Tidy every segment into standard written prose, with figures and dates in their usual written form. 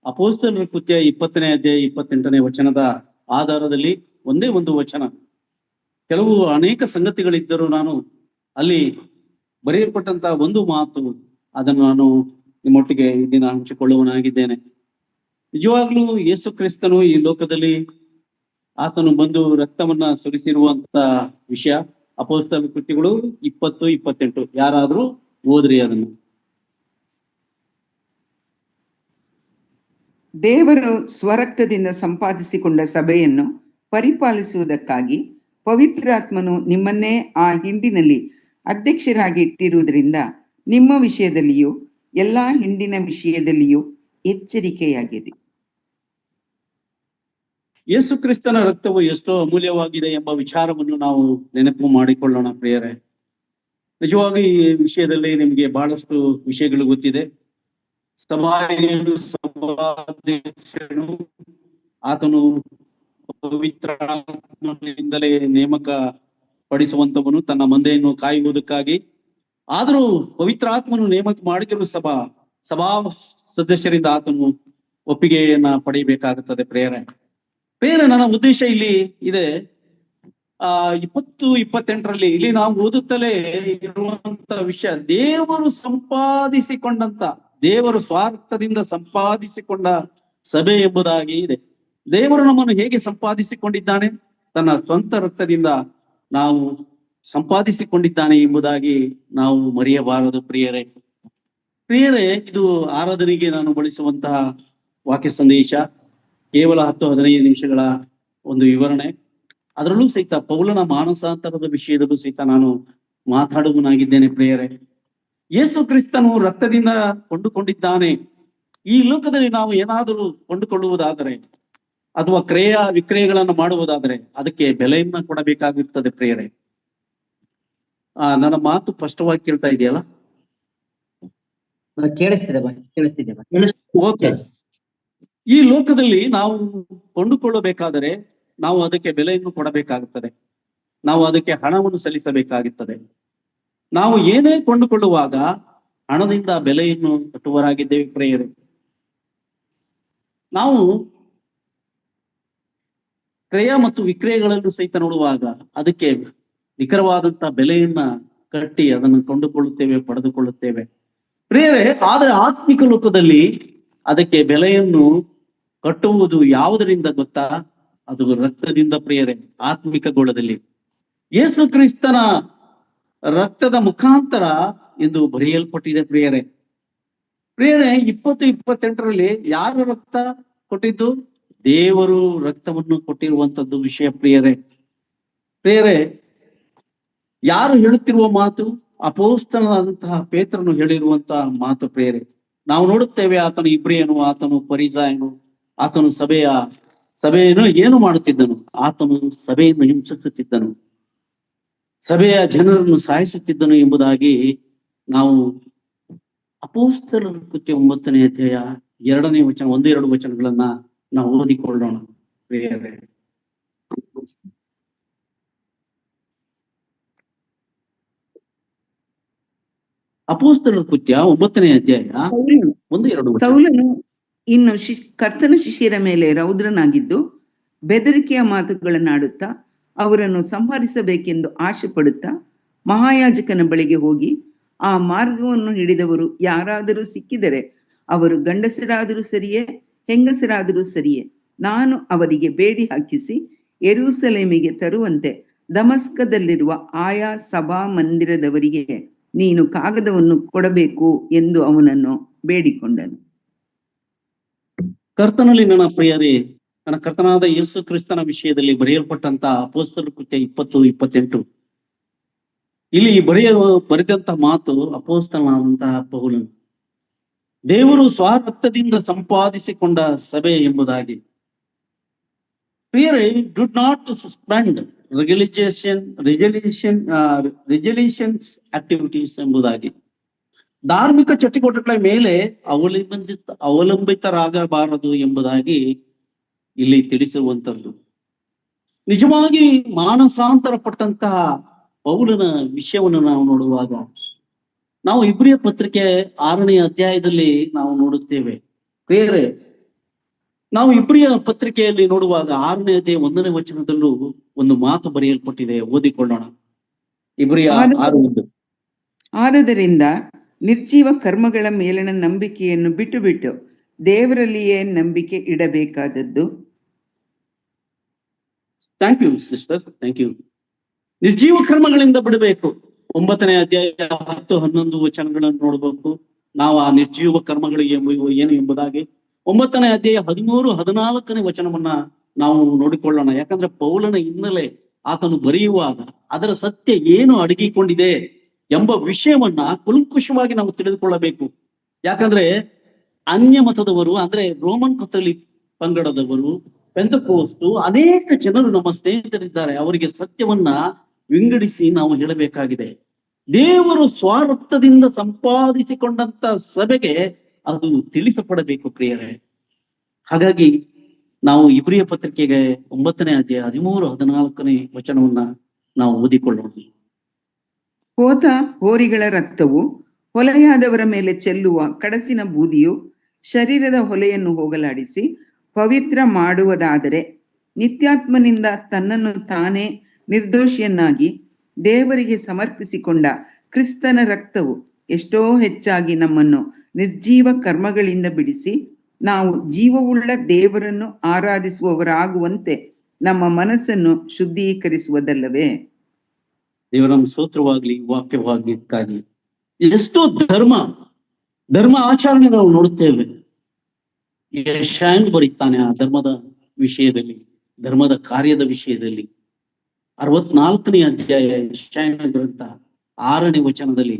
ಅಪೊಸ್ತಲರ ಕೃತ್ಯ 20ನೇ ಅಧ್ಯಾಯ 28ನೇ ವಚನದ ಆಧಾರದಲ್ಲಿ ಒಂದೇ ಒಂದು ವಚನ, ಕೆಲವು ಅನೇಕ ಸಂಗತಿಗಳಿದ್ದರೂ ನಾನು ಅಲ್ಲಿ ಬರೆಯಲ್ಪಟ್ಟಂತಹ ಒಂದು ಮಾತು, ಅದನ್ನು ನಾನು ನಿಮ್ಮೊಟ್ಟಿಗೆ ಈ ದಿನ ಹಂಚಿಕೊಳ್ಳುವನಾಗಿದ್ದೇನೆ. ನಿಜವಾಗ್ಲೂ ಯೇಸು ಕ್ರಿಸ್ತನು ಈ ಲೋಕದಲ್ಲಿ ಆತನು ಬಂದು ರಕ್ತವನ್ನ ಸುರಿಸಿರುವಂತ ವಿಷಯ ಅಪೊಸ್ತಲರ ಕೃತ್ಯಗಳು 20-28. ಯಾರಾದ್ರೂ ಓದ್ರಿ ಅದನ್ನು. ದೇವರು ಸ್ವರಕ್ತದಿಂದ ಸಂಪಾದಿಸಿಕೊಂಡ ಸಭೆಯನ್ನು ಪರಿಪಾಲಿಸುವುದಕ್ಕಾಗಿ ಪವಿತ್ರಾತ್ಮನು ನಿಮ್ಮನ್ನೇ ಆ ಹಿಂಡಿನಲ್ಲಿ ಅಧ್ಯಕ್ಷರಾಗಿ ಇಟ್ಟಿರುವುದರಿಂದ ನಿಮ್ಮ ವಿಷಯದಲ್ಲಿಯೂ ಎಲ್ಲಾ ಹಿಂಡಿನ ವಿಷಯದಲ್ಲಿಯೂ ಎಚ್ಚರಿಕೆಯಾಗಿರಿ. ಯೇಸು ಕ್ರಿಸ್ತನ ರಕ್ತವು ಎಷ್ಟೋ ಅಮೂಲ್ಯವಾಗಿದೆ ಎಂಬ ವಿಚಾರವನ್ನು ನಾವು ನೆನಪು ಮಾಡಿಕೊಳ್ಳೋಣ ಪ್ರಿಯರೇ. ನಿಜವಾಗಿ ಈ ವಿಷಯದಲ್ಲಿ ನಿಮಗೆ ಬಹಳಷ್ಟು ವಿಷಯಗಳು ಗೊತ್ತಿದೆ. ಸಭಾಧ್ಯಕ್ಷನು ಆತನು ಪವಿತ್ರಾತ್ಮನಿಂದಲೇ ನೇಮಕ ಪಡಿಸುವಂತವನು, ತನ್ನ ಮಂದೆಯನ್ನು ಕಾಯುವುದಕ್ಕಾಗಿ. ಆದರೂ ಪವಿತ್ರಾತ್ಮನು ನೇಮಕ ಮಾಡಿದರೂ ಸಭಾ ಸದಸ್ಯರಿಂದ ಆತನು ಒಪ್ಪಿಗೆಯನ್ನ ಪಡೆಯಬೇಕಾಗುತ್ತದೆ ಪ್ರೇರೆ. ನನ್ನ ಉದ್ದೇಶ ಇಲ್ಲಿ ಇದೆ 20-28ರಲ್ಲಿ ಇಲ್ಲಿ ನಾವು ಓದುತ್ತಲೇ ಇರುವಂತ ವಿಷಯ, ದೇವರು ಸ್ವಾರ್ಥದಿಂದ ಸಂಪಾದಿಸಿಕೊಂಡ ಸಭೆ ಎಂಬುದಾಗಿ ಇದೆ. ದೇವರು ನಮ್ಮನ್ನು ಹೇಗೆ ಸಂಪಾದಿಸಿಕೊಂಡಿದ್ದಾನೆ? ತನ್ನ ಸ್ವಂತ ರಕ್ತದಿಂದ ನಾವು ಸಂಪಾದಿಸಿಕೊಂಡಿದ್ದಾನೆ ಎಂಬುದಾಗಿ ನಾವು ಮರೆಯಬಾರದು ಪ್ರಿಯರೇ. ಇದು ಆರಾಧನೆಗೆ ನಾನು ಬಳಸುವಂತಹ ವಾಕ್ಯ ಸಂದೇಶ, ಕೇವಲ 10-15 ನಿಮಿಷಗಳ ಒಂದು ವಿವರಣೆ. ಅದರಲ್ಲೂ ಸಹಿತ ಪೌಲನ ಮಾನಸಾಂತರದ ವಿಷಯದಲ್ಲೂ ಸಹಿತ ನಾನು ಮಾತಾಡುವನಾಗಿದ್ದೇನೆ ಪ್ರಿಯರೇ. ಯೇಸು ಕ್ರಿಸ್ತನು ರಕ್ತದಿಂದ ಕೊಂಡುಕೊಂಡಿದ್ದಾನೆ. ಈ ಲೋಕದಲ್ಲಿ ನಾವು ಏನಾದರೂ ಕೊಂಡುಕೊಳ್ಳುವುದಾದರೆ ಅಥವಾ ಕ್ರಯ ವಿಕ್ರಯಗಳನ್ನು ಮಾಡುವುದಾದರೆ ಅದಕ್ಕೆ ಬೆಲೆಯನ್ನ ಕೊಡಬೇಕಾಗಿರ್ತದೆ ಪ್ರಿಯರೇ. ನನ್ನ ಮಾತು ಸ್ಪಷ್ಟವಾಗಿ ಕೇಳ್ತಾ ಇದೆಯಲ್ಲ? ಕೇಳಿಸ್ತಿದೆ. ಓಕೆ. ಈ ಲೋಕದಲ್ಲಿ ನಾವು ಕೊಂಡುಕೊಳ್ಳಬೇಕಾದರೆ ನಾವು ಅದಕ್ಕೆ ಬೆಲೆಯನ್ನು ಕೊಡಬೇಕಾಗುತ್ತದೆ, ನಾವು ಅದಕ್ಕೆ ಹಣವನ್ನು ಸಲ್ಲಿಸಬೇಕಾಗುತ್ತದೆ. ನಾವು ಏನೇ ಕೊಂಡುಕೊಳ್ಳುವಾಗ ಹಣದಿಂದ ಬೆಲೆಯನ್ನು ಕಟ್ಟುವರಾಗಿದ್ದೇವೆ ಪ್ರಿಯರೇ. ನಾವು ಕ್ರಯ ಮತ್ತು ವಿಕ್ರಯಗಳಲ್ಲೂ ಸಹಿತ ನೋಡುವಾಗ ಅದಕ್ಕೆ ನಿಖರವಾದಂತಹ ಬೆಲೆಯನ್ನ ಕಟ್ಟಿ ಅದನ್ನು ಕೊಂಡುಕೊಳ್ಳುತ್ತೇವೆ, ಪಡೆದುಕೊಳ್ಳುತ್ತೇವೆ ಪ್ರಿಯರೇ. ಆದ್ರೆ ಆತ್ಮಿಕ ಲೋಕದಲ್ಲಿ ಅದಕ್ಕೆ ಬೆಲೆಯನ್ನು ಕಟ್ಟುವುದು ಯಾವುದರಿಂದ ಗೊತ್ತಾ? ಅದು ರಕ್ತದಿಂದ ಪ್ರಿಯರೇ. ಆತ್ಮಿಕ ಗೋಳದಲ್ಲಿ ಯೇಸು ಕ್ರಿಸ್ತನ ರಕ್ತದ ಮುಖಾಂತರ ಎಂದು ಬರೆಯಲ್ಪಟ್ಟಿದೆ ಪ್ರಿಯರೇ. 20-28ರಲ್ಲಿ ಯಾರು ರಕ್ತ ಕೊಟ್ಟಿದ್ದು? ದೇವರು ರಕ್ತವನ್ನು ಕೊಟ್ಟಿರುವಂತದ್ದು ವಿಷಯ ಪ್ರಿಯರೇ. ಯಾರು ಹೇಳುತ್ತಿರುವ ಮಾತು? ಅಪೊಸ್ತಲನಾದಂತಹ ಪೇತ್ರನು ಹೇಳಿರುವಂತಹ ಮಾತು ಪ್ರಿಯರೇ. ನಾವು ನೋಡುತ್ತೇವೆ, ಆತನು ಇಬ್ರಿಯನು, ಆತನು ಪರಿಸಾಯನು, ಆತನು ಸಭೆಯನ್ನು ಏನು ಮಾಡುತ್ತಿದ್ದನು? ಆತನು ಸಭೆಯನ್ನು ಹಿಂಸಿಸುತ್ತಿದ್ದನು, ಸಭೆಯ ಜನರನ್ನು ಸಾಯಿಸುತ್ತಿದ್ದನು ಎಂಬುದಾಗಿ ನಾವು ಅಪೊಸ್ತಲರ ಕೃತ್ಯ 9ನೇ ಅಧ್ಯಾಯ 2ನೇ ವಚನ, 1-2 ವಚನಗಳನ್ನ ನಾವು ಓದಿಕೊಳ್ಳೋಣ ಪ್ರಿಯರೇ. ಅಪೊಸ್ತಲರ ಕೃತ್ಯ 9ನೇ ಅಧ್ಯಾಯ 1-2. ಸೌಲನು ಇನ್ನು ಕರ್ತನ ಶಿಷ್ಯರ ಮೇಲೆ ರೌದ್ರನಾಗಿದ್ದು ಬೆದರಿಕೆಯ ಮಾತುಗಳನ್ನಾಡುತ್ತಾ ಅವರನ್ನು ಸಂಹರಿಸಬೇಕೆಂದು ಆಶೆ ಪಡುತ್ತಾ ಮಹಾಯಾಜಕನ ಬಳಿಗೆ ಹೋಗಿ, ಆ ಮಾರ್ಗವನ್ನು ಹಿಡಿದವರು ಯಾರಾದರೂ ಸಿಕ್ಕಿದರೆ ಅವರು ಗಂಡಸರಾದರೂ ಸರಿಯೇ ಹೆಂಗಸರಾದರೂ ಸರಿಯೇ ನಾನು ಅವರಿಗೆ ಬೇಡಿ ಹಾಕಿಸಿ ಯೆರೂಸಲೇಮಿಗೆ ತರುವಂತೆ ದಮಸ್ಕದಲ್ಲಿರುವ ಆಯಾ ಸಭಾ ಮಂದಿರದವರಿಗೆ ನೀನು ಕಾಗದವನ್ನು ಕೊಡಬೇಕು ಎಂದು ಅವನನ್ನು ಬೇಡಿಕೊಂಡನು. ಕರ್ತನಲ್ಲಿ ನನ್ನ ಪ್ರಿಯರೇ, ನನ್ನ ಕರ್ತನಾದ ಯೇಸು ಕ್ರಿಸ್ತನ ವಿಷಯದಲ್ಲಿ ಬರೆಯಲ್ಪಟ್ಟಂತಹ ಅಪೊಸ್ತಲರ ಕೃತ್ಯ 20-28 ಇಲ್ಲಿ ಬರೆದಂತಹ ಮಾತು ಅಪೊಸ್ತಲನಾದಂತಹ ಪೌಲನು. ದೇವರು ಸ್ವರಕ್ತದಿಂದ ಸಂಪಾದಿಸಿಕೊಂಡ ಸಭೆ ಎಂಬುದಾಗಿ ಪ್ರಿಯರೇ. ಡುಡ್ ನಾಟ್ ಸಸ್ಪೆಂಡ್ ರೆಜಲ್ಯೂಷನ್ಸ್ ಆಕ್ಟಿವಿಟೀಸ್ ಎಂಬುದಾಗಿ ಧಾರ್ಮಿಕ ಚಟುವಟಿಕೆಗಳ ಮೇಲೆ ಅವಲಂಬಿತರಾಗಬಾರದು ಎಂಬುದಾಗಿ ಇಲ್ಲಿ ತಿಳಿಸುವಂತದ್ದು. ನಿಜವಾಗಿ ಮಾನಸಾಂತರ ಪಟ್ಟಂತಹ ಪೌಲನ ವಿಷಯವನ್ನು ನಾವು ನೋಡುವಾಗ ನಾವು ಇಬ್ರಿಯ ಪತ್ರಿಕೆ 6ನೇ ಅಧ್ಯಾಯದಲ್ಲಿ ನಾವು ನೋಡುತ್ತೇವೆ. ಬೇರೆ ನಾವು ಇಬ್ರಿಯ ಪತ್ರಿಕೆಯಲ್ಲಿ ನೋಡುವಾಗ 6ನೇ ಅಧ್ಯಾಯ 1ನೇ ವಚನದಲ್ಲೂ ಒಂದು ಮಾತು ಬರೆಯಲ್ಪಟ್ಟಿದೆ, ಓದಿಕೊಳ್ಳೋಣ. ಇಬ್ರಿಯ 6:1. ಆದದರಿಂದ ನಿರ್ಜೀವ ಕರ್ಮಗಳ ಮೇಲಿನ ನಂಬಿಕೆಯನ್ನು ಬಿಟ್ಟು ಬಿಟ್ಟು ದೇವರಲ್ಲಿಯೇ ನಂಬಿಕೆ ಇಡಬೇಕಾದದ್ದು. Thank you sister, thank you. ನಿರ್ಜೀವ ಕರ್ಮಗಳಿಂದ ಬಿಡಬೇಕು. 9ನೇ ಅಧ್ಯಾಯ 10, 11 ವಚನಗಳನ್ನು ನೋಡಬೇಕು ನಾವು. ಆ ನಿರ್ಜೀವ ಕರ್ಮಗಳಿಗೆ ಏನು ಎಂಬುದಾಗಿ 9ನೇ ಅಧ್ಯಾಯ 13, 14ನೇ ವಚನವನ್ನ ನಾವು ನೋಡಿಕೊಳ್ಳೋಣ. ಯಾಕಂದ್ರೆ ಪೌಲನ ಹಿನ್ನೆಲೆ ಆತನು ಬರೆಯುವಾಗ ಅದರ ಸತ್ಯ ಏನು ಅಡಗಿಕೊಂಡಿದೆ ಎಂಬ ವಿಷಯವನ್ನ ಕುಲಂಕುಷವಾಗಿ ನಾವು ತಿಳಿದುಕೊಳ್ಳಬೇಕು. ಯಾಕಂದ್ರೆ ಅನ್ಯ ಮತದವರು, ಅಂದ್ರೆ ರೋಮನ್ ಕಥೋಲಿಕ್ ಪಂಗಡದವರು, ಪೆಂತಕೋಸ್ತು ಅನೇಕ ಜನರು ನಮ್ಮ ಸ್ನೇಹಿತರಿದ್ದಾರೆ. ಅವರಿಗೆ ಸತ್ಯವನ್ನ ವಿಂಗಡಿಸಿ ನಾವು ಹೇಳಬೇಕಾಗಿದೆ. ದೇವರು ಸ್ವಾರ್ಥದಿಂದ ಸಂಪಾದಿಸಿಕೊಂಡಂತ ಸಭೆಗೆ ಅದು ತಿಳಿಸಪಡಬೇಕು ಪ್ರಿಯರೇ. ಹಾಗಾಗಿ ನಾವು ಇಬ್ರಿಯ ಪತ್ರಿಕೆಗೆ 9ನೇ ಅಧ್ಯಾಯ 13, 14ನೇ ವಚನವನ್ನ ನಾವು ಓದಿಕೊಳ್ಳೋಣ. ಹೋತ ಹೋರಿಗಳ ರಕ್ತವು ಹೊಲೆಯಾದವರ ಮೇಲೆ ಚೆಲ್ಲುವ ಕಡಸಿನ ಬೂದಿಯು ಶರೀರದ ಹೊಲೆಯನ್ನು ಹೋಗಲಾಡಿಸಿ ಪವಿತ್ರ ಮಾಡುವುದಾದರೆ, ನಿತ್ಯಾತ್ಮನಿಂದ ತನ್ನನ್ನು ತಾನೇ ನಿರ್ದೋಷಿಯನ್ನಾಗಿ ದೇವರಿಗೆ ಸಮರ್ಪಿಸಿಕೊಂಡ ಕ್ರಿಸ್ತನ ರಕ್ತವು ಎಷ್ಟೋ ಹೆಚ್ಚಾಗಿ ನಮ್ಮನ್ನು ನಿರ್ಜೀವ ಕರ್ಮಗಳಿಂದ ಬಿಡಿಸಿ ನಾವು ಜೀವವುಳ್ಳ ದೇವರನ್ನು ಆರಾಧಿಸುವವರಾಗುವಂತೆ ನಮ್ಮ ಮನಸ್ಸನ್ನು ಶುದ್ಧೀಕರಿಸುವುದಲ್ಲವೇ. ದೇವರ ಸ್ತೋತ್ರವಾಗ್ಲಿ ವಾಕ್ಯವಾಗ್ಲಿಕ್ಕಾಗಿ. ಎಷ್ಟೋ ಧರ್ಮ ಆಚರಣೆ ನಾವು ನೋಡುತ್ತೇವೆ. ಯೆಶಾಯನು ಬರೀತಾನೆ ಆ ಧರ್ಮದ ವಿಷಯದಲ್ಲಿ, ಧರ್ಮದ ಕಾರ್ಯದ ವಿಷಯದಲ್ಲಿ. 64ನೇ ಅಧ್ಯಾಯ ಯೆಶಾಯನ ಗ್ರಂಥ 6ನೇ ವಚನದಲ್ಲಿ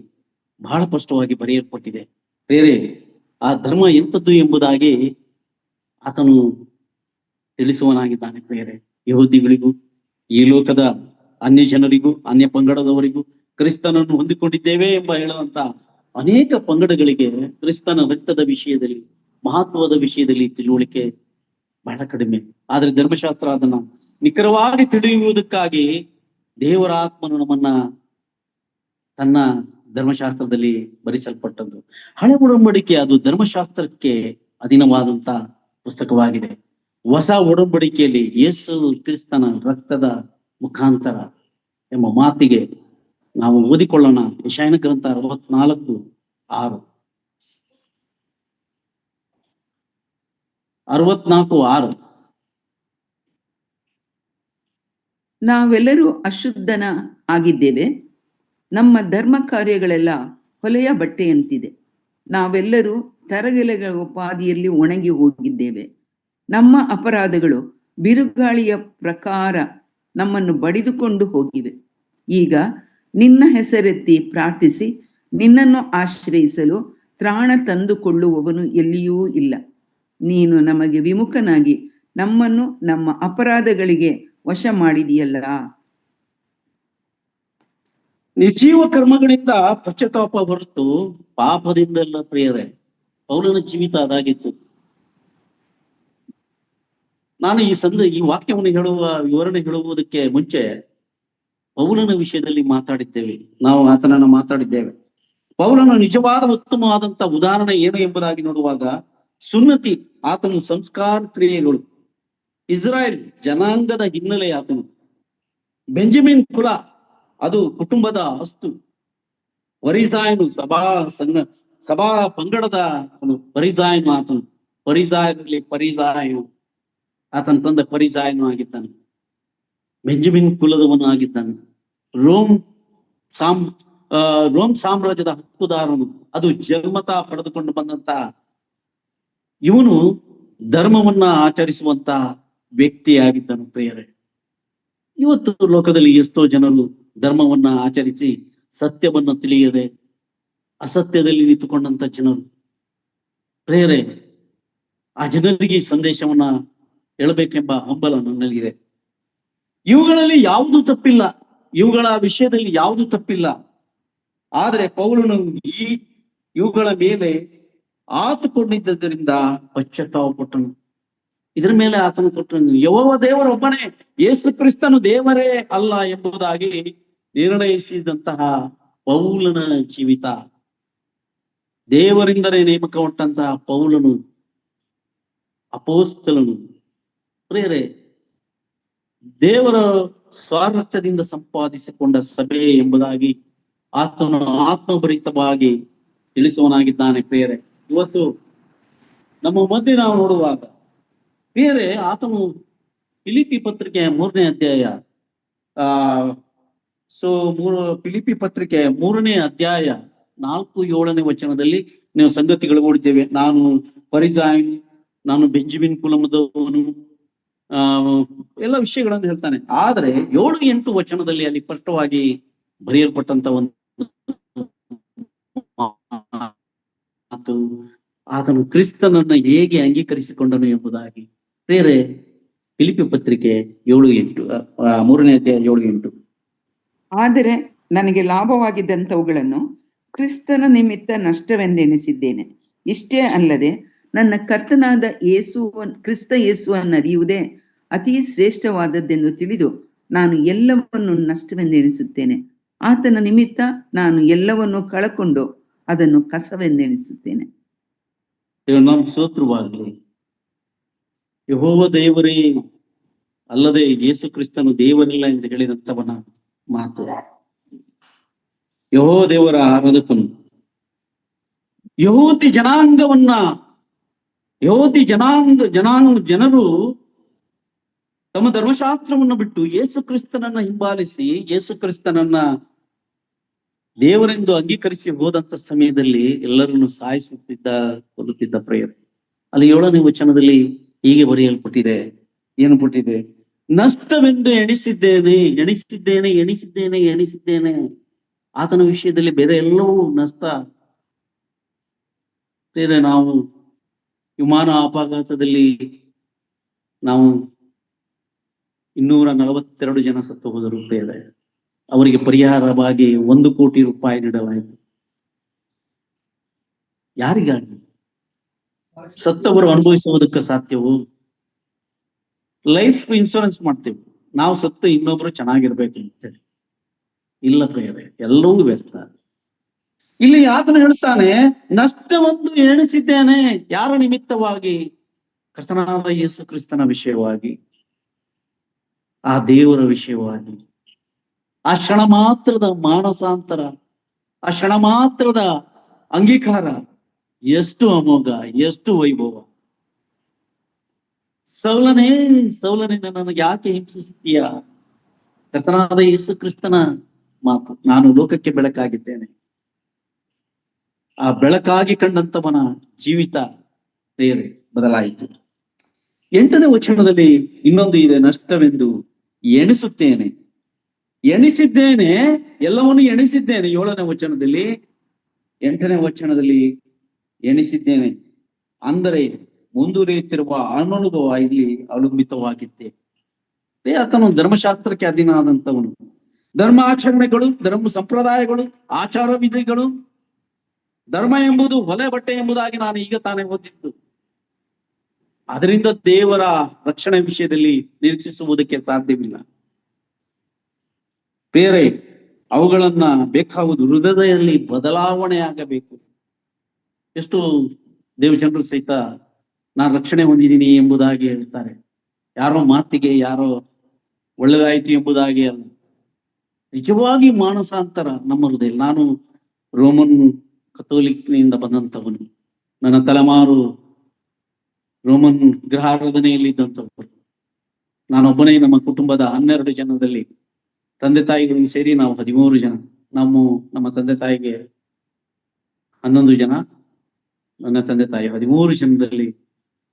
ಬಹಳ ಸ್ಪಷ್ಟವಾಗಿ ಬರೆಯಲ್ಪಟ್ಟಿದೆ. ಬೇರೆ ಆ ಧರ್ಮ ಎಂಥದ್ದು ಎಂಬುದಾಗಿ ಆತನು ತಿಳಿಸುವನಾಗಿದ್ದಾನೆ. ಬೇರೆ ಯಹೂದಿಗಳಿಗೂ, ಈ ಲೋಕದ ಅನ್ಯ ಜನರಿಗೂ, ಅನ್ಯ ಪಂಗಡದವರಿಗೂ ಕ್ರಿಸ್ತನನ್ನು ಹೊಂದಿಕೊಂಡಿದ್ದೇವೆ ಎಂಬ ಹೇಳುವಂತ ಅನೇಕ ಪಂಗಡಗಳಿಗೆ ಕ್ರಿಸ್ತನ ರಕ್ತದ ವಿಷಯದಲ್ಲಿ, ಮಹತ್ವದ ವಿಷಯದಲ್ಲಿ ತಿಳುವಳಿಕೆ ಬಹಳ ಕಡಿಮೆ. ಆದ್ರೆ ಧರ್ಮಶಾಸ್ತ್ರ ಅದನ್ನ ನಿಖರವಾಗಿ ತಿಳಿಯುವುದಕ್ಕಾಗಿ ದೇವರ ಆತ್ಮನು ನಮ್ಮನ್ನ ತನ್ನ ಧರ್ಮಶಾಸ್ತ್ರದಲ್ಲಿ ಬರೆಸಲ್ಪಟ್ಟದ್ದು. ಹಳೆ ಒಡಂಬಡಿಕೆ ಅದು ಧರ್ಮಶಾಸ್ತ್ರಕ್ಕೆ ಅಧೀನವಾದಂತ ಪುಸ್ತಕವಾಗಿದೆ. ಹೊಸ ಒಡಂಬಡಿಕೆಯಲ್ಲಿ ಯೇಸು ಕ್ರಿಸ್ತನ ರಕ್ತದ ಮುಖಾಂತರ ಎಂಬ ಮಾತಿಗೆ ನಾವು ಓದಿಕೊಳ್ಳೋಣ. ಯೆಶಾಯನ ಗ್ರಂಥ 64:6. 64:6. ನಾವೆಲ್ಲರೂ ಅಶುದ್ಧನ ಆಗಿದ್ದೇವೆ, ನಮ್ಮ ಧರ್ಮ ಕಾರ್ಯಗಳೆಲ್ಲ ಹೊಲೆಯ ಬಟ್ಟೆಯಂತಿದೆ. ನಾವೆಲ್ಲರೂ ತರಗೆಲೆಗಳ ಉಪಾದಿಯಲ್ಲಿ ಒಣಗಿ ಹೋಗಿದ್ದೇವೆ. ನಮ್ಮ ಅಪರಾಧಗಳು ಬಿರುಗಾಳಿಯ ಪ್ರಕಾರ ನಮ್ಮನ್ನು ಬಡಿದುಕೊಂಡು ಹೋಗಿವೆ. ಈಗ ನಿನ್ನ ಹೆಸರೆತ್ತಿ ಪ್ರಾರ್ಥಿಸಿ ನಿನ್ನನ್ನು ಆಶ್ರಯಿಸಲು ತ್ರಾಣ ತಂದುಕೊಳ್ಳುವವನು ಎಲ್ಲಿಯೂ ಇಲ್ಲ. ನೀನು ನಮಗೆ ವಿಮುಖನಾಗಿ ನಮ್ಮನ್ನು ನಮ್ಮ ಅಪರಾಧಗಳಿಗೆ ವಶ ಮಾಡಿದೆಯಲ್ಲ. ನಿರ್ಜೀವ ಕರ್ಮಗಳಿಂದ ಪಶ್ಚಾತ್ತಾಪ ಹೊರತು ಪಾಪದಿಂದಲ್ಲ ಪ್ರಿಯರೇ. ಪೌಲನ ಜೀವಿತ ಅದಾಗಿತ್ತು. ನಾನು ಈ ವಾಕ್ಯವನ್ನು ವಿವರಣೆ ಹೇಳುವುದಕ್ಕೆ ಮುಂಚೆ ಪೌಲನ ವಿಷಯದಲ್ಲಿ ಮಾತಾಡಿದ್ದೇವೆ. ನಾವು ಆತನನ್ನು ಮಾತಾಡಿದ್ದೇವೆ. ಪೌಲನ ನಿಜವಾದ ಉತ್ತಮವಾದಂತ ಉದಾಹರಣೆ ಏನು ಎಂಬುದಾಗಿ ನೋಡುವಾಗ, ಸುನ್ನತಿ ಆತನು ಸಂಸ್ಕಾರ ಕ್ರಿಯೆಗಳು, ಇಸ್ರಾಯೇಲ್ ಜನಾಂಗದ ಹಿನ್ನೆಲೆ ಆತನು, ಬೆಂಜಮಿನ್ ಕುಲ ಅದು ಕುಟುಂಬದ ಅಸ್ತು, ಪರಿಸಾಯನು ಸಭಾ ಪಂಗಡದ ಪರಿಸಾಯನು ಆತನು, ಪರಿಸಾಯನಲ್ಲಿ ಪರಿಸಾಯನು ಆತನ ತಂದೆ ಪರಿಸಾಯನು ಆಗಿದ್ದಾನೆ, ಬೆಂಜಮಿನ್ ಕುಲದವನು ಆಗಿದ್ದಾನೆ. ರೋಮ್ ಸಾಮ್ರಾಜ್ಯದ ಹಕ್ಕುದಾರನು, ಅದು ಜನ್ಮತ ಪಡೆದುಕೊಂಡು ಬಂದಂತ ಇವನು ಧರ್ಮವನ್ನ ಆಚರಿಸುವಂತ ವ್ಯಕ್ತಿಯಾಗಿದ್ದನು ಪ್ರಿಯರೇ. ಇವತ್ತು ಲೋಕದಲ್ಲಿ ಎಷ್ಟೋ ಜನರು ಧರ್ಮವನ್ನ ಆಚರಿಸಿ ಸತ್ಯವನ್ನ ತಿಳಿಯದೆ ಅಸತ್ಯದಲ್ಲಿ ನಿಂತುಕೊಂಡಂತ ಜನರು ಪ್ರಿಯರೇ. ಆ ಜನರಿಗೆ ಸಂದೇಶವನ್ನ ಹೇಳಬೇಕೆಂಬ ಹಂಬಲ ನನ್ನಲ್ಲಿದೆ. ಇವುಗಳಲ್ಲಿ ಯಾವುದು ತಪ್ಪಿಲ್ಲ, ಇವುಗಳ ವಿಷಯದಲ್ಲಿ ಯಾವುದು ತಪ್ಪಿಲ್ಲ. ಆದರೆ ಪೌಲನು ಇವುಗಳ ಮೇಲೆ ಆತುಕೊಂಡಿದ್ದರಿಂದ ಪಶ್ಚಾತ್ತಾಪಪಟ್ಟನು. ಇದರ ಮೇಲೆ ಆತನು ಕೊಟ್ಟನು, ಯೆಹೋವ ದೇವರೊಬ್ಬನೇ, ಯೇಸು ಕ್ರಿಸ್ತನು ದೇವರೇ ಅಲ್ಲ ಎಂಬುದಾಗಿ ನಿರ್ಣಯಿಸಿದಂತಹ ಪೌಲನ ಜೀವಿತ. ದೇವರಿಂದಲೇ ನೇಮಕ ಹೊಟ್ಟಂತಹ ಪೌಲನು ಅಪೋಸ್ತಲನು. ಪ್ರಿಯರೇ, ದೇವರ ಸ್ವಾರ್ಥದಿಂದ ಸಂಪಾದಿಸಿಕೊಂಡ ಸಭೆ ಎಂಬುದಾಗಿ ಆತನು ಆತ್ಮಭರಿತವಾಗಿ ತಿಳಿಸುವನಾಗಿದ್ದಾನೆ. ಪ್ರಿಯರೇ, ಇವತ್ತು ನಮ್ಮ ಮಧ್ಯೆ ನಾವು ನೋಡುವಾಗ ಪ್ರಿಯರೇ, ಆತನು ಫಿಲಿಪಿ ಪತ್ರಿಕೆ 3ನೇ ಅಧ್ಯಾಯ ಫಿಲಿಪಿ ಪತ್ರಿಕೆ 3ನೇ ಅಧ್ಯಾಯ 4-7ನೇ ವಚನದಲ್ಲಿ ನೀವು ಸಂಗತಿಗಳು ಓಡಿದ್ದೇವೆ. ನಾನು ಪರಿಸಾಯನ್, ನಾನು ಬೆಂಜಮಿನ್ ಕುಲಮದವನು, ಎಲ್ಲ ವಿಷಯಗಳನ್ನು ಹೇಳ್ತಾನೆ. ಆದ್ರೆ 7-8 ವಚನದಲ್ಲಿ ಅಲ್ಲಿ ಸ್ಪಷ್ಟವಾಗಿ ಬರೆಯಲ್ಪಟ್ಟಂತ ಒಂದು ಮಾತು, ಆತನು ಕ್ರಿಸ್ತನನ್ನ ಹೇಗೆ ಅಂಗೀಕರಿಸಿಕೊಂಡನು ಎಂಬುದಾಗಿ. ಬೇರೆ ಫಿಲಿಪಿ ಪತ್ರಿಕೆ 7-8, 3ನೇ ಅಧ್ಯಾಯ 7-8. ಆದರೆ ನನಗೆ ಲಾಭವಾಗಿದ್ದಂಥವುಗಳನ್ನು ಕ್ರಿಸ್ತನ ನಿಮಿತ್ತ ನಷ್ಟವೆಂದೆಣಿಸಿದ್ದೇನೆ. ಇಷ್ಟೇ ಅಲ್ಲದೆ ನನ್ನ ಕರ್ತನಾದ ಕ್ರಿಸ್ತ ಯೇಸುವನ್ನು ಅರಿಯುವುದೇ ಅತಿ ಶ್ರೇಷ್ಠವಾದದ್ದೆಂದು ತಿಳಿದು ನಾನು ಎಲ್ಲವನ್ನು ನಷ್ಟವೆಂದೆಣಿಸುತ್ತೇನೆ. ಆತನ ನಿಮಿತ್ತ ನಾನು ಎಲ್ಲವನ್ನು ಕಳಕೊಂಡು ಅದನ್ನು ಕಸವೆಂದೆಣಿಸುತ್ತೇನೆ. ಸ್ತೋತ್ರವಾಗಲಿ. ಯೆಹೋವ ದೇವರೇ ಅಲ್ಲದೆ ಯೇಸು ಕ್ರಿಸ್ತನು ದೇವರಿಲ್ಲ ಎಂದು ಹೇಳಿದಂತವನ ಮಾತು. ಯೆಹೋವ ದೇವರ ಆರಾಧಕನು ಯಹೂದಿ ಜನರು ತಮ್ಮ ಧರ್ಮಶಾಸ್ತ್ರವನ್ನು ಬಿಟ್ಟು ಯೇಸು ಕ್ರಿಸ್ತನನ್ನ ಹಿಂಬಾಲಿಸಿ ಯೇಸು ಕ್ರಿಸ್ತನನ್ನ ದೇವರೆಂದು ಅಂಗೀಕರಿಸಿ ಹೋದಂತ ಸಮಯದಲ್ಲಿ ಎಲ್ಲರನ್ನು ಕೊಲ್ಲುತ್ತಿದ್ದ ಪ್ರೇಯರ್. ಅಲ್ಲಿ 7ನೇ ವಚನದಲ್ಲಿ ಹೀಗೆ ಬರೆಯಲ್ಪಟ್ಟಿದೆ. ಏನು ಪಟ್ಟಿದೆ? ನಷ್ಟವೆಂದು ಎಣಿಸಿದ್ದೇನೆ. ಆತನ ವಿಷಯದಲ್ಲಿ ಬೇರೆ ಎಲ್ಲವೂ ನಷ್ಟ. ಬೇರೆ ನಾವು ವಿಮಾನ ಅಪಘಾತದಲ್ಲಿ ನಾವು 242 ಜನ ಸತ್ತು ಹೋದರು. ಬೇರೆ ಅವರಿಗೆ ಪರಿಹಾರವಾಗಿ 1 ಕೋಟಿ ರೂಪಾಯಿ ನೀಡಲಾಯಿತು. ಯಾರಿಗಾಗಿ? ಸತ್ತವರು ಅನುಭವಿಸುವುದಕ್ಕೆ ಸಾಧ್ಯವು? ಲೈಫ್ ಇನ್ಶೂರೆನ್ಸ್ ಮಾಡ್ತೇವೆ ನಾವು, ಸತ್ತು ಇನ್ನೊಬ್ರು ಚೆನ್ನಾಗಿರ್ಬೇಕು ಅಂತೇಳಿ. ಇಲ್ಲ ಪ್ರಿಯರೇ, ಎಲ್ಲವೂ ವ್ಯರ್ಥ. ಇಲ್ಲಿ ಆತನು ಹೇಳ್ತಾನೆ, ನಷ್ಟವೊಂದು ಎಣಿಸಿದ್ದೇನೆ. ಯಾರ ನಿಮಿತ್ತವಾಗಿ? ಕರ್ತನಾದ ಯೇಸು ಕ್ರಿಸ್ತನ ವಿಷಯವಾಗಿ, ಆ ದೇವರ ವಿಷಯವಾಗಿ. ಆ ಕ್ಷಣ ಮಾತ್ರದ ಮಾನಸಾಂತರ, ಆ ಕ್ಷಣ ಮಾತ್ರದ ಅಂಗೀಕಾರ ಎಷ್ಟು ಅಮೋಘ, ಎಷ್ಟು ವೈಭವ. ಸೌಲನೇ ನನಗೆ ಯಾಕೆ ಹಿಂಸಿಸುತ್ತೀಯ? ಕರ್ತನಾದ ಯೇಸು ಕ್ರಿಸ್ತನ ಮಾತು, ನಾನು ಲೋಕಕ್ಕೆ ಬೆಳಕಾಗಿದ್ದೇನೆ. ಆ ಬೆಳಕಾಗಿ ಕಂಡಂತವನ ಜೀವಿತ ಬೇರೆ ಬದಲಾಯಿತು. 8ನೇ ವಚನದಲ್ಲಿ ಇನ್ನೊಂದು ಇದೆ, ನಷ್ಟವೆಂದು ಎಣಿಸಿದ್ದೇನೆ, ಎಲ್ಲವನ್ನು ಎಣಿಸಿದ್ದೇನೆ. 7ನೇ ವಚನದಲ್ಲಿ, 8ನೇ ವಚನದಲ್ಲಿ ಎಣಿಸಿದ್ದೇನೆ ಅಂದರೆ ಮುಂದುವರಿಯುತ್ತಿರುವ ಅನುಭವ ಇಲ್ಲಿ ಅವಲಂಬಿತವಾಗಿದ್ದೆ. ಆತನು ಧರ್ಮಶಾಸ್ತ್ರಕ್ಕೆ ಅಧೀನ ಆದಂತವನು. ಧರ್ಮ ಆಚರಣೆಗಳು, ಧರ್ಮ ಸಂಪ್ರದಾಯಗಳು, ಆಚಾರ ವಿಧಿಗಳು, ಧರ್ಮ ಎಂಬುದು ಹೊಲೆ ಬಟ್ಟೆ ಎಂಬುದಾಗಿ ನಾನು ಈಗ ತಾನೇ ಓದಿದ್ದು. ಅದರಿಂದ ದೇವರ ರಕ್ಷಣೆ ವಿಷಯದಲ್ಲಿ ನಿರೀಕ್ಷಿಸುವುದಕ್ಕೆ ಸಾಧ್ಯವಿಲ್ಲ. ಬೇರೆ ಅವುಗಳನ್ನ ಬೇಕಾಗುವುದು ಹೃದಯದಲ್ಲಿ ಬದಲಾವಣೆ ಆಗಬೇಕು. ಎಷ್ಟು ದೇವಜನರು ಸಹಿತ ನಾನು ರಕ್ಷಣೆ ಹೊಂದಿದ್ದೀನಿ ಎಂಬುದಾಗಿ ಹೇಳ್ತಾರೆ. ಯಾರೋ ಮಾತಿಗೆ, ಯಾರೋ ಒಳ್ಳೆದಾಯಿತು ಎಂಬುದಾಗಿ ಅಲ್ಲ, ನಿಜವಾಗಿ ಮಾನಸಾಂತರ ನಮ್ಮ ಹೃದಯ. ನಾನು ರೋಮನ್ ಕಥೋಲಿಕ್ನಿಂದ ಬಂದಂಥವನು. ನನ್ನ ತಲೆಮಾರು ರೋಮನ್ ವಿಗ್ರಹಾರಾಧನೆಯಲ್ಲಿ ಇದ್ದಂಥವರು. ನಾನೊಬ್ಬನೇ ನಮ್ಮ ಕುಟುಂಬದ 12 ಜನದಲ್ಲಿ, ತಂದೆ ತಾಯಿಗಳಿಗೆ ಸೇರಿ ನಾವು 13 ಜನ. ನಮ್ಮ ತಂದೆ ತಾಯಿಗೆ 11 ಜನ, ನನ್ನ ತಂದೆ ತಾಯಿ 13 ಜನದಲ್ಲಿ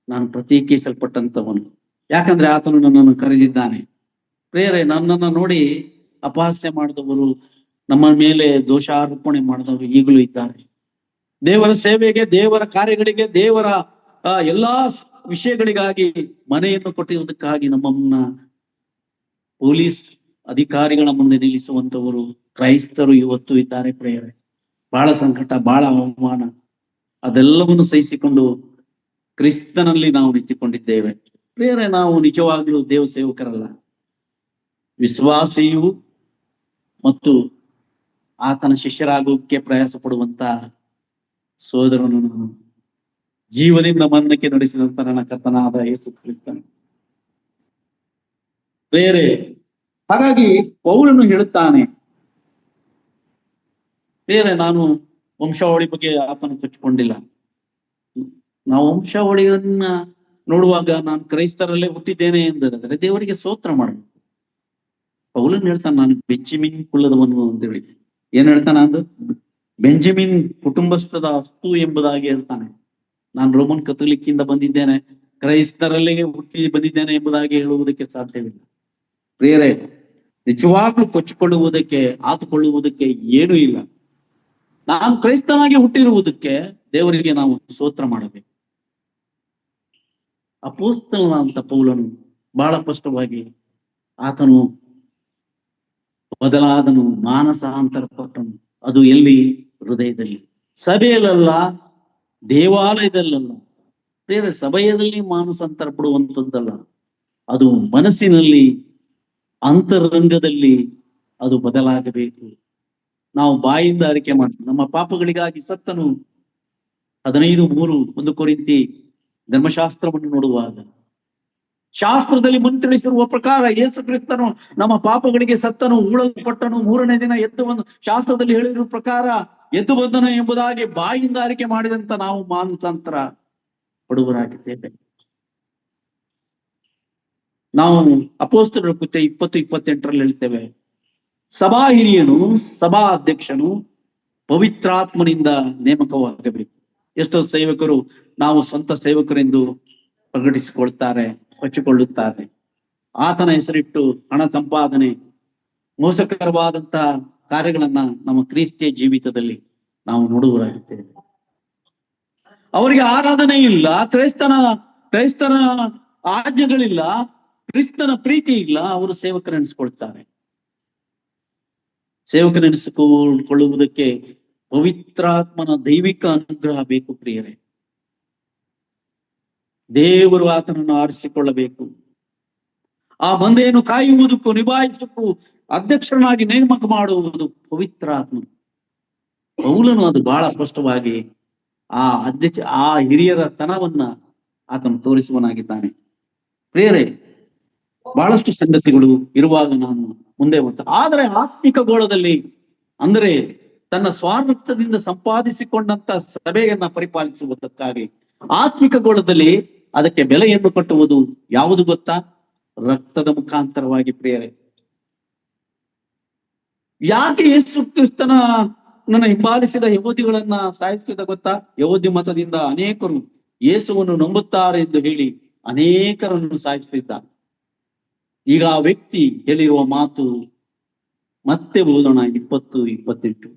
ನಾನು ಪ್ರತ್ಯೇಕಿಸಲ್ಪಟ್ಟಂತವನು. ಯಾಕಂದ್ರೆ ಆತನು ನನ್ನನ್ನು ಕರೆದಿದ್ದಾನೆ. ಪ್ರೇರೆ, ನನ್ನನ್ನು ನೋಡಿ ಅಪಹಾಸ್ಯ ಮಾಡಿದವರು, ನಮ್ಮ ಮೇಲೆ ದೋಷಾರೋಪಣೆ ಮಾಡಿದವರು ಈಗಲೂ ಇದ್ದಾರೆ. ದೇವರ ಸೇವೆಗೆ, ದೇವರ ಕಾರ್ಯಗಳಿಗೆ, ದೇವರ ಎಲ್ಲಾ ವಿಷಯಗಳಿಗಾಗಿ ಮನೆಯನ್ನು ಕೊಟ್ಟಿರುವುದಕ್ಕಾಗಿ ನಮ್ಮನ್ನ ಪೊಲೀಸ್ ಅಧಿಕಾರಿಗಳ ಮುಂದೆ ನಿಲ್ಲಿಸುವಂತವರು ಕ್ರೈಸ್ತರು ಇವತ್ತು ಇದ್ದಾರೆ. ಪ್ರೇರೆ, ಬಹಳ ಸಂಕಟ, ಬಹಳ ಅವಮಾನ, ಅದೆಲ್ಲವನ್ನು ಸಹಿಸಿಕೊಂಡು ಕ್ರಿಸ್ತನಲ್ಲಿ ನಾವು ನಿಂತುಕೊಂಡಿದ್ದೇವೆ. ಪ್ರೇರೆ, ನಾವು ನಿಜವಾಗ್ಲೂ ದೇವ ಸೇವಕರಲ್ಲ, ವಿಶ್ವಾಸಿಯು ಮತ್ತು ಆತನ ಶಿಷ್ಯರಾಗೋಕ್ಕೆ ಪ್ರಯಾಸ ಪಡುವಂತ ಸೋದರನು ನಾನು. ಜೀವದಿಂದ ಮರಣಕ್ಕೆ ನಡೆಸಿದಂತ ನನ್ನ ಕರ್ತನಾದ ಯೇಸು ಕ್ರಿಸ್ತನು. ಬೇರೆ ಹಾಗಾಗಿ ಪೌಲನು ಹೇಳುತ್ತಾನೆ, ಬೇರೆ ನಾನು ವಂಶಾವಳಿ ಬಗ್ಗೆ ಆತನು ಕಟ್ಟಿಕೊಂಡಿಲ್ಲ. ನಾವು ವಂಶಾವಳಿಯನ್ನ ನೋಡುವಾಗ ನಾನು ಕ್ರೈಸ್ತರಲ್ಲೇ ಹುಟ್ಟಿದ್ದೇನೆ ಎಂದರೆ ದೇವರಿಗೆ ಸ್ತೋತ್ರ ಮಾಡಬೇಕು. ಪೌಲನ್ ಹೇಳ್ತಾನೆ, ನಾನು ಬೆಂಜಮಿನ್ ಕುಲದವನು ಅಂತ ಹೇಳಿ. ಏನ್ ಹೇಳ್ತಾನ ಅಂದು, ಬೆಂಜಮಿನ್ ಕುಟುಂಬಸ್ಥದ ಅಸ್ತು ಎಂಬುದಾಗಿ ಹೇಳ್ತಾನೆ. ನಾನು ರೋಮನ್ ಕಥೋಲಿಕ್ ಇಂದ ಬಂದಿದ್ದೇನೆ, ಕ್ರೈಸ್ತರಲ್ಲೇ ಹುಟ್ಟಿ ಬಂದಿದ್ದೇನೆ ಎಂಬುದಾಗಿ ಹೇಳುವುದಕ್ಕೆ ಸಾಧ್ಯವಿಲ್ಲ. ಪ್ರಿಯರೇ, ನಿಜವಾಗ್ಲೂ ಕೊಚ್ಚಿಕೊಳ್ಳುವುದಕ್ಕೆ ಆತುಕೊಳ್ಳುವುದಕ್ಕೆ ಏನೂ ಇಲ್ಲ. ನಾನು ಕ್ರೈಸ್ತನಾಗಿ ಹುಟ್ಟಿರುವುದಕ್ಕೆ ದೇವರಿಗೆ ನಾವು ಸ್ತೋತ್ರ ಮಾಡಬೇಕು. ಅಪೊಸ್ತಲನಾದಂತ ಪೌಲನು ಬಹಳ ಸ್ಪಷ್ಟವಾಗಿ ಆತನು ಬದಲಾದನು, ಮಾನಸಾಂತರ ಪಟ್ಟನು. ಅದು ಎಲ್ಲಿ? ಹೃದಯದಲ್ಲಿ, ಸಭೆಯಲ್ಲ, ದೇವಾಲಯದಲ್ಲ. ಬೇರೆ ಸಭೆಯಲ್ಲಿ ಮಾನಸಾಂತರ ಪಡುವಂಥದ್ದಲ್ಲ, ಅದು ಮನಸ್ಸಿನಲ್ಲಿ, ಅಂತರಂಗದಲ್ಲಿ ಅದು ಬದಲಾಗಬೇಕು. ನಾವು ಬಾಯಿಂದ ಅರಿಕೆ ಮಾಡ್ತೀವಿ, ನಮ್ಮ ಪಾಪಗಳಿಗಾಗಿ ಸತ್ತನು. 15:3 1 ಕೊರಿಂಥಿ ಧರ್ಮಶಾಸ್ತ್ರವನ್ನು ನೋಡುವಾಗ ಶಾಸ್ತ್ರದಲ್ಲಿ ಮುಂತಿಳಿಸಿರುವ ಪ್ರಕಾರ ಯೇಸು ಕ್ರಿಸ್ತನು ನಮ್ಮ ಪಾಪಗಳಿಗೆ ಸತ್ತನು, ಹೂಳಲ್ಪಟ್ಟನು, 3ನೇ ದಿನ ಎದ್ದು ಬಂದು, ಶಾಸ್ತ್ರದಲ್ಲಿ ಹೇಳಿರುವ ಪ್ರಕಾರ ಎದ್ದು ಬಂದನು ಎಂಬುದಾಗಿ ಬಾಯಿಂದ ಅರಿಕೆ ಮಾಡಿದಂತ ನಾವು ಮಾನಸಾಂತರ ಪಡುವರಾಗಿದ್ದೇವೆ. ನಾವು ಅಪೊಸ್ತಲರ ಕೃತ್ಯ 20:28 ಹೇಳ್ತೇವೆ, ಸಭಾ ಹಿರಿಯನು, ಸಭಾ ಅಧ್ಯಕ್ಷನು ಪವಿತ್ರಾತ್ಮನಿಂದ ನೇಮಕವಾಗಬೇಕು. ಎಷ್ಟೋ ಸೇವಕರು ನಾವು ಸ್ವಂತ ಸೇವಕರೆಂದು ಪ್ರಕಟಿಸಿಕೊಳ್ತಾರೆ, ಹಚ್ಚಿಕೊಳ್ಳುತ್ತಾರೆ. ಆತನ ಹೆಸರಿಟ್ಟು ಹಣ ಸಂಪಾದನೆ, ಮೋಸಕರವಾದಂತ ಕಾರ್ಯಗಳನ್ನ ನಮ್ಮ ಕ್ರಿಸ್ತಿಯ ಜೀವಿತದಲ್ಲಿ ನಾವು ನೋಡುವರಾಗಿದ್ದೇವೆ. ಅವರಿಗೆ ಆರಾಧನೆ ಇಲ್ಲ, ಕ್ರೈಸ್ತನ ಆಜ್ಞೆಗಳಿಲ್ಲ, ಕ್ರಿಸ್ತನ ಪ್ರೀತಿ ಇಲ್ಲ, ಅವರು ಸೇವಕರೆನಿಸಿಕೊಳ್ತಾರೆ. ಸೇವಕರೆನಿಸಿಕೊಳ್ಳುವುದಕ್ಕೆ ಪವಿತ್ರಾತ್ಮನ ದೈವಿಕ ಅನುಗ್ರಹ ಬೇಕು. ಪ್ರಿಯರೇ, ದೇವರು ಆತನನ್ನು ಆರಿಸಿಕೊಳ್ಳಬೇಕು. ಆ ಮಂದೆಯನ್ನು ಕಾಯುವುದಕ್ಕೂ ನಿಭಾಯಿಸಕ್ಕೂ ಅಧ್ಯಕ್ಷರನ್ನಾಗಿ ನೇಮಕ ಮಾಡುವುದು ಪವಿತ್ರಾತ್ಮ. ಪೌಲನು ಅದು ಬಹಳ ಸ್ಪಷ್ಟವಾಗಿ ಆ ಹಿರಿಯರ ತನವನ್ನ ಆತನು ತೋರಿಸುವನಾಗಿದ್ದಾನೆ. ಪ್ರಿಯರೇ, ಬಹಳಷ್ಟು ಸಂಗತಿಗಳು ಇರುವಾಗ ನಾನು ಮುಂದೆ ಆದರೆ ಆತ್ಮಿಕ ಗೋಳದಲ್ಲಿ, ಅಂದರೆ ತನ್ನ ಸ್ವಾರ್ಥದಿಂದ ಸಂಪಾದಿಸಿಕೊಂಡಂತ ಸಭೆಯನ್ನ ಪರಿಪಾಲಿಸುವುದಕ್ಕಾಗಿ ಆತ್ಮಿಕ ಗೋಳದಲ್ಲಿ ಅದಕ್ಕೆ ಬೆಲೆಯನ್ನು ಕಟ್ಟುವುದು ಯಾವುದು ಗೊತ್ತಾ? ರಕ್ತದ ಮುಖಾಂತರವಾಗಿ. ಪ್ರಿಯರೇ, ಯಾಕೆ ಯೇಸು ಕ್ರಿಸ್ತನ ಹಿಂಬಾಲಿಸಿದ ಯಹೂದಿಗಳನ್ನ ಸಾಯಿಸ್ತಿದ್ದ ಗೊತ್ತಾ? ಯಹೂದಿ ಮತದಿಂದ ಅನೇಕರು ಯೇಸುವನ್ನು ನಂಬುತ್ತಾರೆ ಎಂದು ಹೇಳಿ ಅನೇಕರನ್ನು ಸಾಯಿಸುತ್ತಿದ್ದ. ಈಗ ಆ ವ್ಯಕ್ತಿ ಹೇಳಿರುವ ಮಾತು ಮತ್ತೆ ಓದೋಣ, 20:28.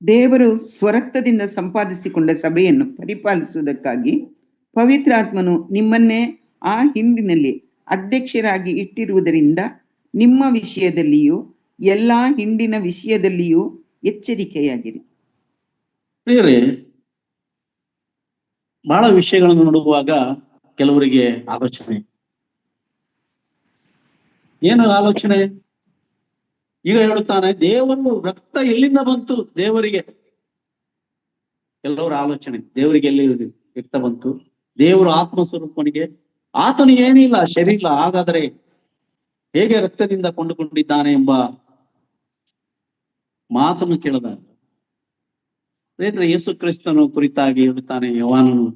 ದೇವರು ಸ್ವರಕ್ತದಿಂದ ಸಂಪಾದಿಸಿಕೊಂಡ ಸಭೆಯನ್ನು ಪರಿಪಾಲಿಸುವುದಕ್ಕಾಗಿ ಪವಿತ್ರಾತ್ಮನು ನಿಮ್ಮನ್ನೇ ಆ ಹಿಂಡಿನಲ್ಲಿ ಅಧ್ಯಕ್ಷರಾಗಿ ಇಟ್ಟಿರುವುದರಿಂದ ನಿಮ್ಮ ವಿಷಯದಲ್ಲಿಯೂ ಎಲ್ಲಾ ಹಿಂಡಿನ ವಿಷಯದಲ್ಲಿಯೂ ಎಚ್ಚರಿಕೆಯಾಗಿರಿ. ಪ್ರಿಯರೇ, ಬಹಳ ವಿಷಯಗಳನ್ನು ನೋಡುವಾಗ ಕೆಲವರಿಗೆ ಆಲೋಚನೆ, ಏನು ಆಲೋಚನೆ? ಈಗ ಹೇಳುತ್ತಾನೆ, ದೇವರು ರಕ್ತ ಎಲ್ಲಿಂದ ಬಂತು ದೇವರಿಗೆ? ಕೆಲವರ ಆಲೋಚನೆ, ದೇವರಿಗೆ ಎಲ್ಲಿ ರಕ್ತ ಬಂತು? ದೇವರು ಆತ್ಮಸ್ವರೂಪನಿಗೆ, ಆತನಿಗೆ ಏನಿಲ್ಲ, ಶರೀರ, ಹಾಗಾದರೆ ಹೇಗೆ ರಕ್ತದಿಂದ ಕೊಂಡುಕೊಂಡಿದ್ದಾನೆ ಎಂಬ ಮಾತನ್ನು ಕೇಳದ ರೈತರ ಯೇಸು ಕ್ರಿಸ್ತನು ಕುರಿತಾಗಿ ಹೇಳುತ್ತಾನೆ ಯೋಹಾನನು.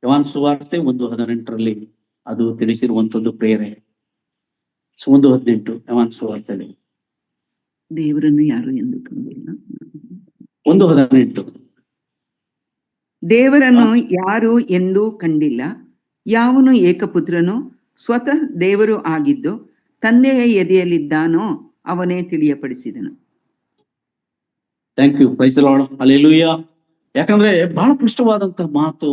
ಯೋಹಾನ ಸುವಾರ್ತೆ 1:18 ಅದು ತಿಳಿಸಿರುವಂತದ್ದು. ಪ್ರೇರೆ 1:18 ಯೋಹಾನ ಸುವಾರ್ತೆಯಲ್ಲಿ ದೇವರನ್ನು ಯಾರು ಎಂದು ಕಂಡಿಲ್ಲ. 1:18 ದೇವರನ್ನು ಯಾರು ಎಂದೂ ಕಂಡಿಲ್ಲ, ಯಾವನು ಏಕಪುತ್ರನು ಸ್ವತಃ ದೇವರು ಆಗಿದ್ದು ತಂದೆಯ ಎದೆಯಲ್ಲಿದ್ದಾನೋ ಅವನೇ ತಿಳಿಯಪಡಿಸಿದನು. Thank you, praise the lord, hallelujah. ಯಾಕಂದ್ರೆ ಬಹಳ ಸ್ಪಷ್ಟವಾದಂತಹ ಮಾತು,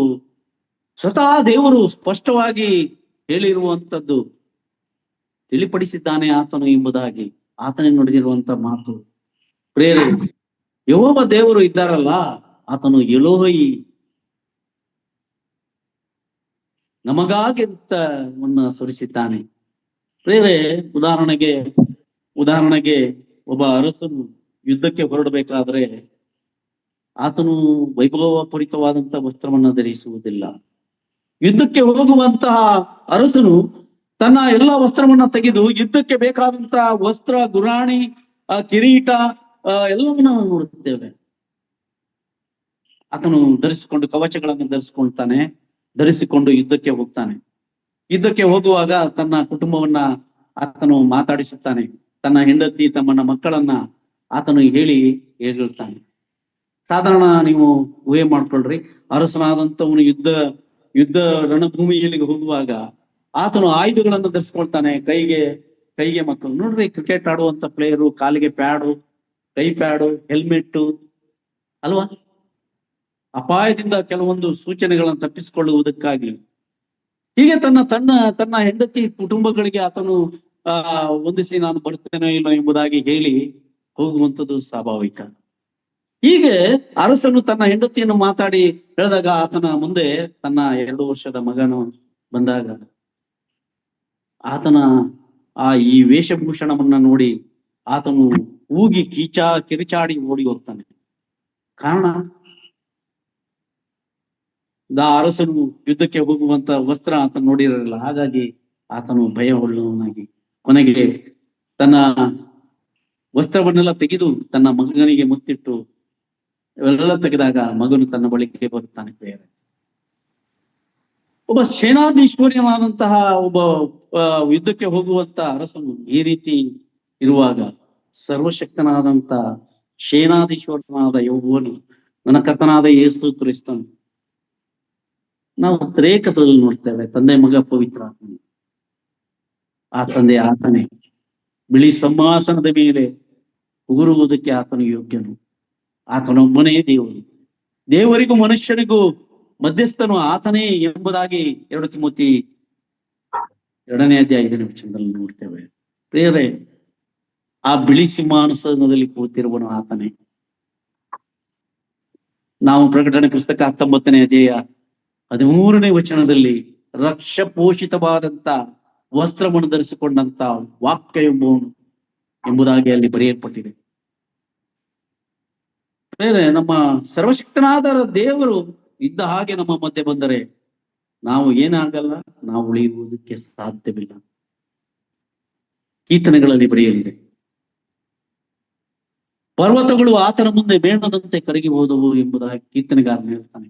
ಸ್ವತಃ ದೇವರು ಸ್ಪಷ್ಟವಾಗಿ ಹೇಳಿರುವಂತದ್ದು, ತಿಳಿಪಡಿಸಿದ್ದಾನೆ ಆತನು ಎಂಬುದಾಗಿ ಆತನೇ ನುಡಿದಿರುವಂತ ಮಾತು. ಪ್ರೇರೆ, ಯೆಹೋವ ದೇವರು ಇದ್ದಾರಲ್ಲ, ಆತನು ಎಲೋಹಿ, ನಮಗಾಗಿ ರಕ್ತವನ್ನ ಸುರಿಸಿದ್ದಾನೆ. ಪ್ರೇರೆ, ಉದಾಹರಣೆಗೆ ಒಬ್ಬ ಅರಸನು ಯುದ್ಧಕ್ಕೆ ಹೊರಡಬೇಕಾದ್ರೆ ಆತನು ವೈಭವಪೂರಿತವಾದಂತಹ ವಸ್ತ್ರವನ್ನ ಧರಿಸುವುದಿಲ್ಲ. ಯುದ್ಧಕ್ಕೆ ಹೋಗುವಂತಹ ಅರಸನು ತನ್ನ ಎಲ್ಲ ವಸ್ತ್ರವನ್ನ ತೆಗೆದು ಯುದ್ಧಕ್ಕೆ ಬೇಕಾದಂತಹ ವಸ್ತ್ರ, ಗುರಾಣಿ, ಕಿರೀಟ ಎಲ್ಲವನ್ನ ನಾವು ನೋಡುತ್ತೇವೆ. ಆತನು ಧರಿಸಿಕೊಂಡು ಕವಚಗಳನ್ನು ಧರಿಸಿಕೊಂಡು ಯುದ್ಧಕ್ಕೆ ಹೋಗ್ತಾನೆ. ಯುದ್ಧಕ್ಕೆ ಹೋಗುವಾಗ ತನ್ನ ಕುಟುಂಬವನ್ನ ಆತನು ಮಾತಾಡಿಸುತ್ತಾನೆ. ತನ್ನ ಹೆಂಡತಿ, ತಮ್ಮನ ಮಕ್ಕಳನ್ನ ಆತನು ಹೇಳ್ತಾನೆ. ಸಾಧಾರಣ ನೀವು ಊಹೆ ಮಾಡ್ಕೊಳ್ರಿ, ಅರಸನಾದಂತವನು ಯುದ್ಧ ರಣಭೂಮಿಯಲ್ಲಿ ಹೋಗುವಾಗ ಆತನು ಆಯುಧಗಳನ್ನು ಧರಿಸ್ಕೊಳ್ತಾನೆ. ಕೈಗೆ ಮಕ್ಕಳು ನೋಡ್ರಿ, ಕ್ರಿಕೆಟ್ ಆಡುವಂತ ಪ್ಲೇಯರು ಕಾಲಿಗೆ ಪ್ಯಾಡು, ಕೈ ಪ್ಯಾಡು, ಹೆಲ್ಮೆಟ್ ಅಲ್ವಾ? ಅಪಾಯದಿಂದ ಕೆಲವೊಂದು ಸೂಚನೆಗಳನ್ನು ತಪ್ಪಿಸಿಕೊಳ್ಳುವುದಕ್ಕಾಗಿ ಹೀಗೆ ತನ್ನ ಹೆಂಡತಿ ಕುಟುಂಬಗಳಿಗೆ ಆತನು ಹೊಂದಿಸಿ ನಾನು ಬರ್ತೇನೋ ಇಲ್ಲೋ ಎಂಬುದಾಗಿ ಹೇಳಿ ಹೋಗುವಂಥದ್ದು ಸ್ವಾಭಾವಿಕ. ಹೀಗೆ ಅರಸನು ತನ್ನ ಹೆಂಡತಿಯನ್ನು ಮಾತಾಡಿ ಹೇಳಿದಾಗ ಆತನ ಮುಂದೆ ತನ್ನ 2 ವರ್ಷದ ಮಗನು ಬಂದಾಗ ಆತನ ಈ ವೇಷಭೂಷಣವನ್ನ ನೋಡಿ ಆತನು ಊಗಿ ಕಿರಿಚಾಡಿ ಓಡಿ ಹೋಗ್ತಾನೆ. ಕಾರಣ, ಅರಸನು ಯುದ್ಧಕ್ಕೆ ಹೋಗುವಂತ ವಸ್ತ್ರ ಆತನು ನೋಡಿರಲಿಲ್ಲ. ಹಾಗಾಗಿ ಆತನು ಭಯವುಳ್ಳವನಾಗಿ ಕೊನೆಗೆ ತನ್ನ ವಸ್ತ್ರವನ್ನೆಲ್ಲ ತೆಗೆದು ತನ್ನ ಮಗನಿಗೆ ಮುತ್ತಿಟ್ಟು ಇವೆಲ್ಲ ತೆಗೆದಾಗ ಮಗನು ತನ್ನ ಬಳಿಗೆ ಬರುತ್ತಾನೆ. ಬೇರೆ ಒಬ್ಬ ಸೇನಾಧೀಶ್ವರ್ಯನಾದಂತಹ ಒಬ್ಬ ಯುದ್ಧಕ್ಕೆ ಹೋಗುವಂತ ಅರಸನು ಈ ರೀತಿ ಇರುವಾಗ ಸರ್ವಶಕ್ತನಾದಂತ ಸೇನಾಧೀಶ್ವರನಾದ ಯೆಹೋವನು, ನನ್ನ ಕರ್ತನಾದ ಯೇಸು ಕ್ರಿಸ್ತನು, ನಾವು ತ್ರೇಕದಲ್ಲಿ ನೋಡ್ತೇವೆ. ತಂದೆ, ಮಗ, ಪವಿತ್ರ ಆತ್ಮ. ಆ ತಂದೆ ಆತನೇ ಬಿಳಿ ಸಿಂಹಾಸನದ ಮೇಲೆ ಉಗುರುವುದಕ್ಕೆ ಆತನು ಯೋಗ್ಯನು. ಆತನೊಬ್ಬನೇ ದೇವರಿಗೂ ಮನುಷ್ಯನಿಗೂ ಮಧ್ಯಸ್ಥನು ಆತನೇ ಎಂಬುದಾಗಿ 2 ತಿಮೋತಿ 2ನೇ ಅಧ್ಯಾಯ 5ನೇ ವಚನದಲ್ಲಿ ನೋಡ್ತೇವೆ. ಪ್ರಿಯರೇ, ಆ ಬಿಳಿ ಸಿಂಹಾಸನದಲ್ಲಿ ಕೂತಿರುವನು ಆತನೇ. ನಾವು ಪ್ರಕಟಣೆ ಪುಸ್ತಕ 19ನೇ ಅಧ್ಯಾಯ 13ನೇ ವಚನದಲ್ಲಿ ರಕ್ಷಪೋಷಿತವಾದಂತ ವಸ್ತ್ರವನ್ನು ಧರಿಸಿಕೊಂಡಂತ ವಾಕ್ಯ ಎಂಬುದಾಗಿ ಅಲ್ಲಿ ಬರೆಯಲ್ಪಟ್ಟಿದೆ. ನಮ್ಮ ಸರ್ವಶಕ್ತನಾದ ದೇವರು ಇದ್ದ ಹಾಗೆ ನಮ್ಮ ಮಧ್ಯೆ ಬಂದರೆ ನಾವು ಏನಾಗಲ್ಲ, ನಾವು ಉಳಿಯುವುದಕ್ಕೆ ಸಾಧ್ಯವಿಲ್ಲ. ಕೀರ್ತನೆಗಳಲ್ಲಿ ಬರೆಯಲಿದೆ, ಪರ್ವತಗಳು ಆತನ ಮುಂದೆ ಮೇಣದಂತೆ ಕರಗಿ ಹೋದವು ಎಂಬುದಾಗಿ ಕೀರ್ತನೆಗಾರನು ಹೇಳ್ತಾನೆ.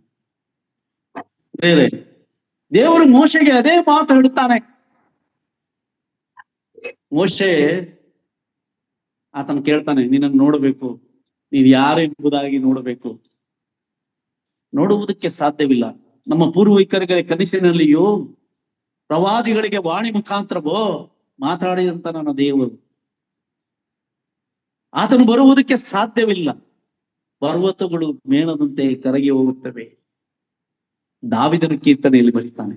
ಬೇರೆ ದೇವರು ಮೋಶೆಗೆ ಅದೇ ಮಾತು ಹೇಳುತ್ತಾನೆ. ಮೋಶೆ ಆತನು ಕೇಳ್ತಾನೆ, ನಿನ್ನನ್ನು ನೋಡಬೇಕು, ನೀನು ಯಾರು ಎಂಬುದಾಗಿ ನೋಡಬೇಕು. ನೋಡುವುದಕ್ಕೆ ಸಾಧ್ಯವಿಲ್ಲ. ನಮ್ಮ ಪೂರ್ವಿಕರಿಗೆ ಕನಸಿನಲ್ಲಿಯೋ ಪ್ರವಾದಿಗಳಿಗೆ ವಾಣಿ ಮುಖಾಂತರವೋ ಮಾತಾಡಿದಂತ ನನ್ನ ದೇವರು ಆತನು ಬರುವುದಕ್ಕೆ ಸಾಧ್ಯವಿಲ್ಲ. ಪರ್ವತಗಳು ಮೇಣದಂತೆ ಕರಗಿ ಹೋಗುತ್ತವೆ. ದಾವಿದನ ಕೀರ್ತನೆಯಲ್ಲಿ ಬರೀತಾನೆ.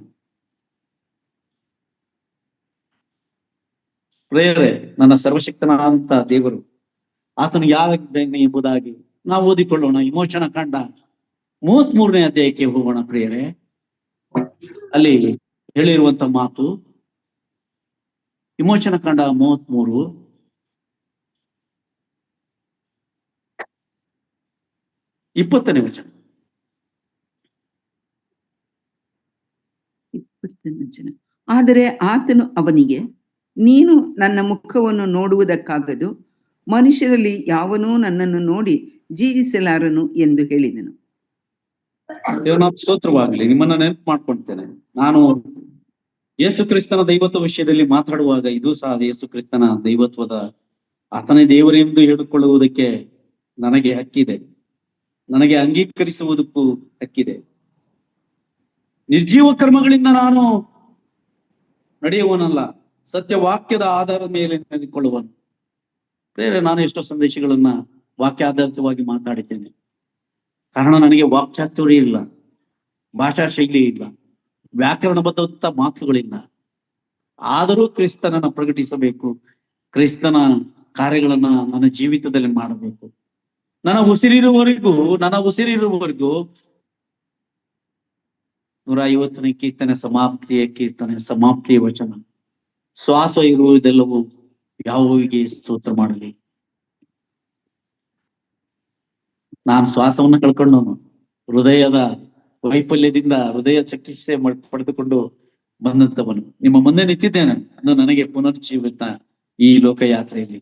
ಪ್ರೇರೆ, ನನ್ನ ಸರ್ವಶಕ್ತನಾದಂತ ದೇವರು ಆತನು ಯಾವಾಗಿದ್ದಾನೆ ಎಂಬುದಾಗಿ ನಾವು ಓದಿಕೊಳ್ಳೋಣ. ವಿಮೋಚನ ಕಾಂಡ 33ನೇ ಅಧ್ಯಾಯಕ್ಕೆ ಹೋಗೋಣ. ಪ್ರಿಯರೇ, ಅಲ್ಲಿ ಹೇಳಿರುವಂತ ಮಾತು ವಿಮೋಚನ ಕಾಂಡ 33 20ನೇ ವಚನ. 20ನೇ ವಚನ. ಆದರೆ ಆತನು ಅವನಿಗೆ, ನೀನು ನನ್ನ ಮುಖವನ್ನು ನೋಡುವುದಕ್ಕಾಗದು, ಮನುಷ್ಯರಲ್ಲಿ ಯಾವನೂ ನನ್ನನ್ನು ನೋಡಿ ಜೀವಿಸಲಾರನು ಎಂದು ಹೇಳಿದನು. ದೇವನಾಥ ಸ್ತೋತ್ರವಾಗಲಿ. ನಿಮ್ಮನ್ನ ನೆನಪು ಮಾಡ್ಕೊಳ್ತೇನೆ. ನಾನು ಯೇಸು ಕ್ರಿಸ್ತನ ದೈವತ್ವ ವಿಷಯದಲ್ಲಿ ಮಾತಾಡುವಾಗ ಇದು ಸಹ ಯೇಸು ಕ್ರಿಸ್ತನ ದೈವತ್ವದ, ಆತನೇ ದೇವರೆಂದು ಹೇಳಿಕೊಳ್ಳುವುದಕ್ಕೆ ನನಗೆ ಹಕ್ಕಿದೆ, ನನಗೆ ಅಂಗೀಕರಿಸುವುದಕ್ಕೂ ಹಕ್ಕಿದೆ. ನಿರ್ಜೀವ ಕರ್ಮಗಳಿಂದ ನಾನು ನಡೆಯುವನಲ್ಲ, ಸತ್ಯವಾಕ್ಯದ ಆಧಾರದ ಮೇಲೆ ನಡೆದುಕೊಳ್ಳುವನು. ಬೇರೆ ನಾನು ಎಷ್ಟೋ ಸಂದೇಶಗಳನ್ನ ವಾಕ್ಯಾಧಾರಿತವಾಗಿ ಮಾತಾಡಿದ್ದೇನೆ. ಕಾರಣ ನನಗೆ ವಾಕ್ಚಾತುರ್ಯ ಇಲ್ಲ, ಭಾಷಾ ಶೈಲಿ ಇಲ್ಲ, ವ್ಯಾಕರಣಬದ್ಧ ಮಾತುಗಳಿಲ್ಲ. ಆದರೂ ಕ್ರಿಸ್ತನನ್ನ ಪ್ರಕಟಿಸಬೇಕು, ಕ್ರಿಸ್ತನ ಕಾರ್ಯಗಳನ್ನ ನನ್ನ ಜೀವಿತದಲ್ಲಿ ಮಾಡಬೇಕು. ನನ್ನ ಉಸಿರಿರುವವರೆಗೂ 150ನೇ ಕೀರ್ತನೆ ಸಮಾಪ್ತಿಯ ವಚನ. ಶ್ವಾಸ ಇರುವುದೆಲ್ಲವೂ ಯೆಹೋವನಿಗೆ ಸ್ತೋತ್ರ ಮಾಡಲಿ. ನಾನು ಶ್ವಾಸವನ್ನು ಕಳ್ಕೊಂಡವನು, ಹೃದಯದ ವೈಫಲ್ಯದಿಂದ ಹೃದಯ ಚಿಕಿತ್ಸೆ ಪಡೆದುಕೊಂಡು ಬಂದಂತವನು. ನಿಮ್ಮ ಮುಂದೆ ನಿಂತಿದ್ದೇನೆ, ಅದು ನನಗೆ ಪುನರ್ಜೀವಿತ ಈ ಲೋಕಯಾತ್ರೆಯಲ್ಲಿ.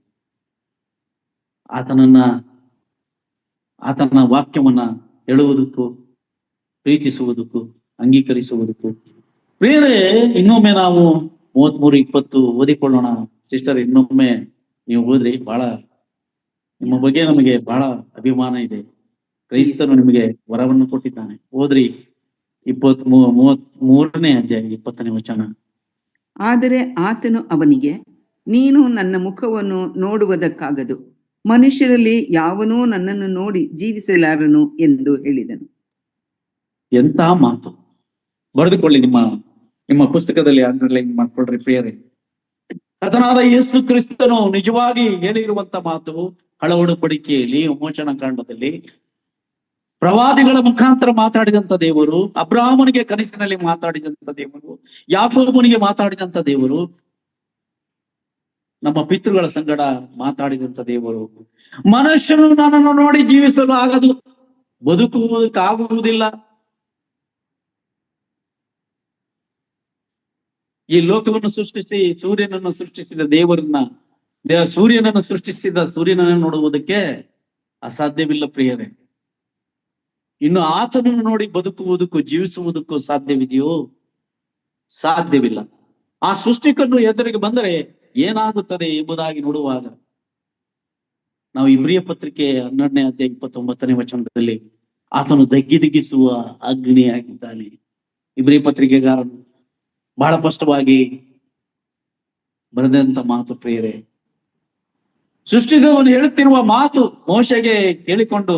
ಆತನ ವಾಕ್ಯವನ್ನ ಹೇಳುವುದಕ್ಕೂ, ಪ್ರೀತಿಸುವುದಕ್ಕೂ, ಅಂಗೀಕರಿಸುವುದಕ್ಕೂ. ಪ್ರಿಯರೇ, ಇನ್ನೊಮ್ಮೆ ನಾವು 33:20 ಓದಿಕೊಳ್ಳೋಣ. ಸಿಸ್ಟರ್, ಇನ್ನೊಮ್ಮೆ ನೀವು ಓದ್ರಿ. ಬಹಳ ನಿಮ್ಮ ಬಗ್ಗೆ ನಮಗೆ ಬಹಳ ಅಭಿಮಾನ ಇದೆ. ಕ್ರೈಸ್ತನು ನಿಮಗೆ ವರವನ್ನು ಕೊಟ್ಟಿದ್ದಾನೆ. ಓದ್ರಿ 33ನೇ ಅಧ್ಯಾಯ 20ನೇ ವಚನ. ಆದರೆ ಆತನು ಅವನಿಗೆ, ನೀನು ನನ್ನ ಮುಖವನ್ನು ನೋಡುವುದಕ್ಕಾಗದು, ಮನುಷ್ಯರಲ್ಲಿ ಯಾವನೂ ನನ್ನನ್ನು ನೋಡಿ ಜೀವಿಸಲಾರನು ಎಂದು ಹೇಳಿದನು. ಎಂತ ಮಾತು! ಬರೆದುಕೊಳ್ಳಿ, ನಿಮ್ಮ ಪುಸ್ತಕದಲ್ಲಿ ಅಂಡರ್ಲೈನ್ ಮಾಡ್ಕೊಳ್ರಿ ಪ್ರಿಯರೇ. ಕರ್ತನಾದ ಯೇಸು ಕ್ರಿಸ್ತನು ನಿಜವಾಗಿ ಹೇಳಿರುವಂತ ಮಾತು ಹಳ ಒಡಂಬಡಿಕೆಯಲ್ಲಿ ವಿಮೋಚನ ಕಾಂಡದಲ್ಲಿ ಪ್ರವಾದಿಗಳ ಮುಖಾಂತರ ಮಾತಾಡಿದಂತ ದೇವರು, ಅಬ್ರಾಹ್ಮನಿಗೆ ಕನಸಿನಲ್ಲಿ ಮಾತಾಡಿದಂತ ದೇವರು, ಯಾಕೋಬನಿಗೆ ಮಾತಾಡಿದಂತ ದೇವರು, ನಮ್ಮ ಪಿತೃಗಳ ಸಂಗಡ ಮಾತಾಡಿದಂತ ದೇವರು, ಮನುಷ್ಯನು ನನ್ನನ್ನು ನೋಡಿ ಜೀವಿಸಲು ಆಗದು, ಬದುಕುವುದಕ್ಕಾಗುವುದಿಲ್ಲ. ಈ ಲೋಕವನ್ನು ಸೃಷ್ಟಿಸಿ ಸೂರ್ಯನನ್ನು ಸೃಷ್ಟಿಸಿದ ಸೂರ್ಯನನ್ನು ಸೃಷ್ಟಿಸಿದ ಸೂರ್ಯನನ್ನು ನೋಡುವುದಕ್ಕೆ ಅಸಾಧ್ಯವಿಲ್ಲ ಪ್ರಿಯರೇ. ಇನ್ನು ಆತನನ್ನು ನೋಡಿ ಬದುಕುವುದಕ್ಕೂ ಜೀವಿಸುವುದಕ್ಕೂ ಸಾಧ್ಯವಿದೆಯೋ? ಸಾಧ್ಯವಿಲ್ಲ. ಆ ಸೃಷ್ಟಿಕನ್ನು ಎದುರಿಗೆ ಬಂದರೆ ಏನಾಗುತ್ತದೆ ಎಂಬುದಾಗಿ ನೋಡುವಾಗ ನಾವು ಇಬ್ರಿಯ ಪತ್ರಿಕೆ 12ನೇ ಅಧ್ಯಾಯ 29ನೇ ವಚನದಲ್ಲಿ ಆತನು ದಗ್ಗಿಸುವ ಅಗ್ನಿಯಾಗಿದ್ದಾನೆ. ಇಬ್ರಿಯ ಪತ್ರಿಕೆಗಾರನು ಬಹಳ ಸ್ಪಷ್ಟವಾಗಿ ಬರೆದಂತ ಮಾತು ಪ್ರಿಯರೇ. ಸೃಷ್ಟಿಕವನ್ನು ಹೇಳುತ್ತಿರುವ ಮಾತು ಮೋಶೆಗೆ ಕೇಳಿಕೊಂಡು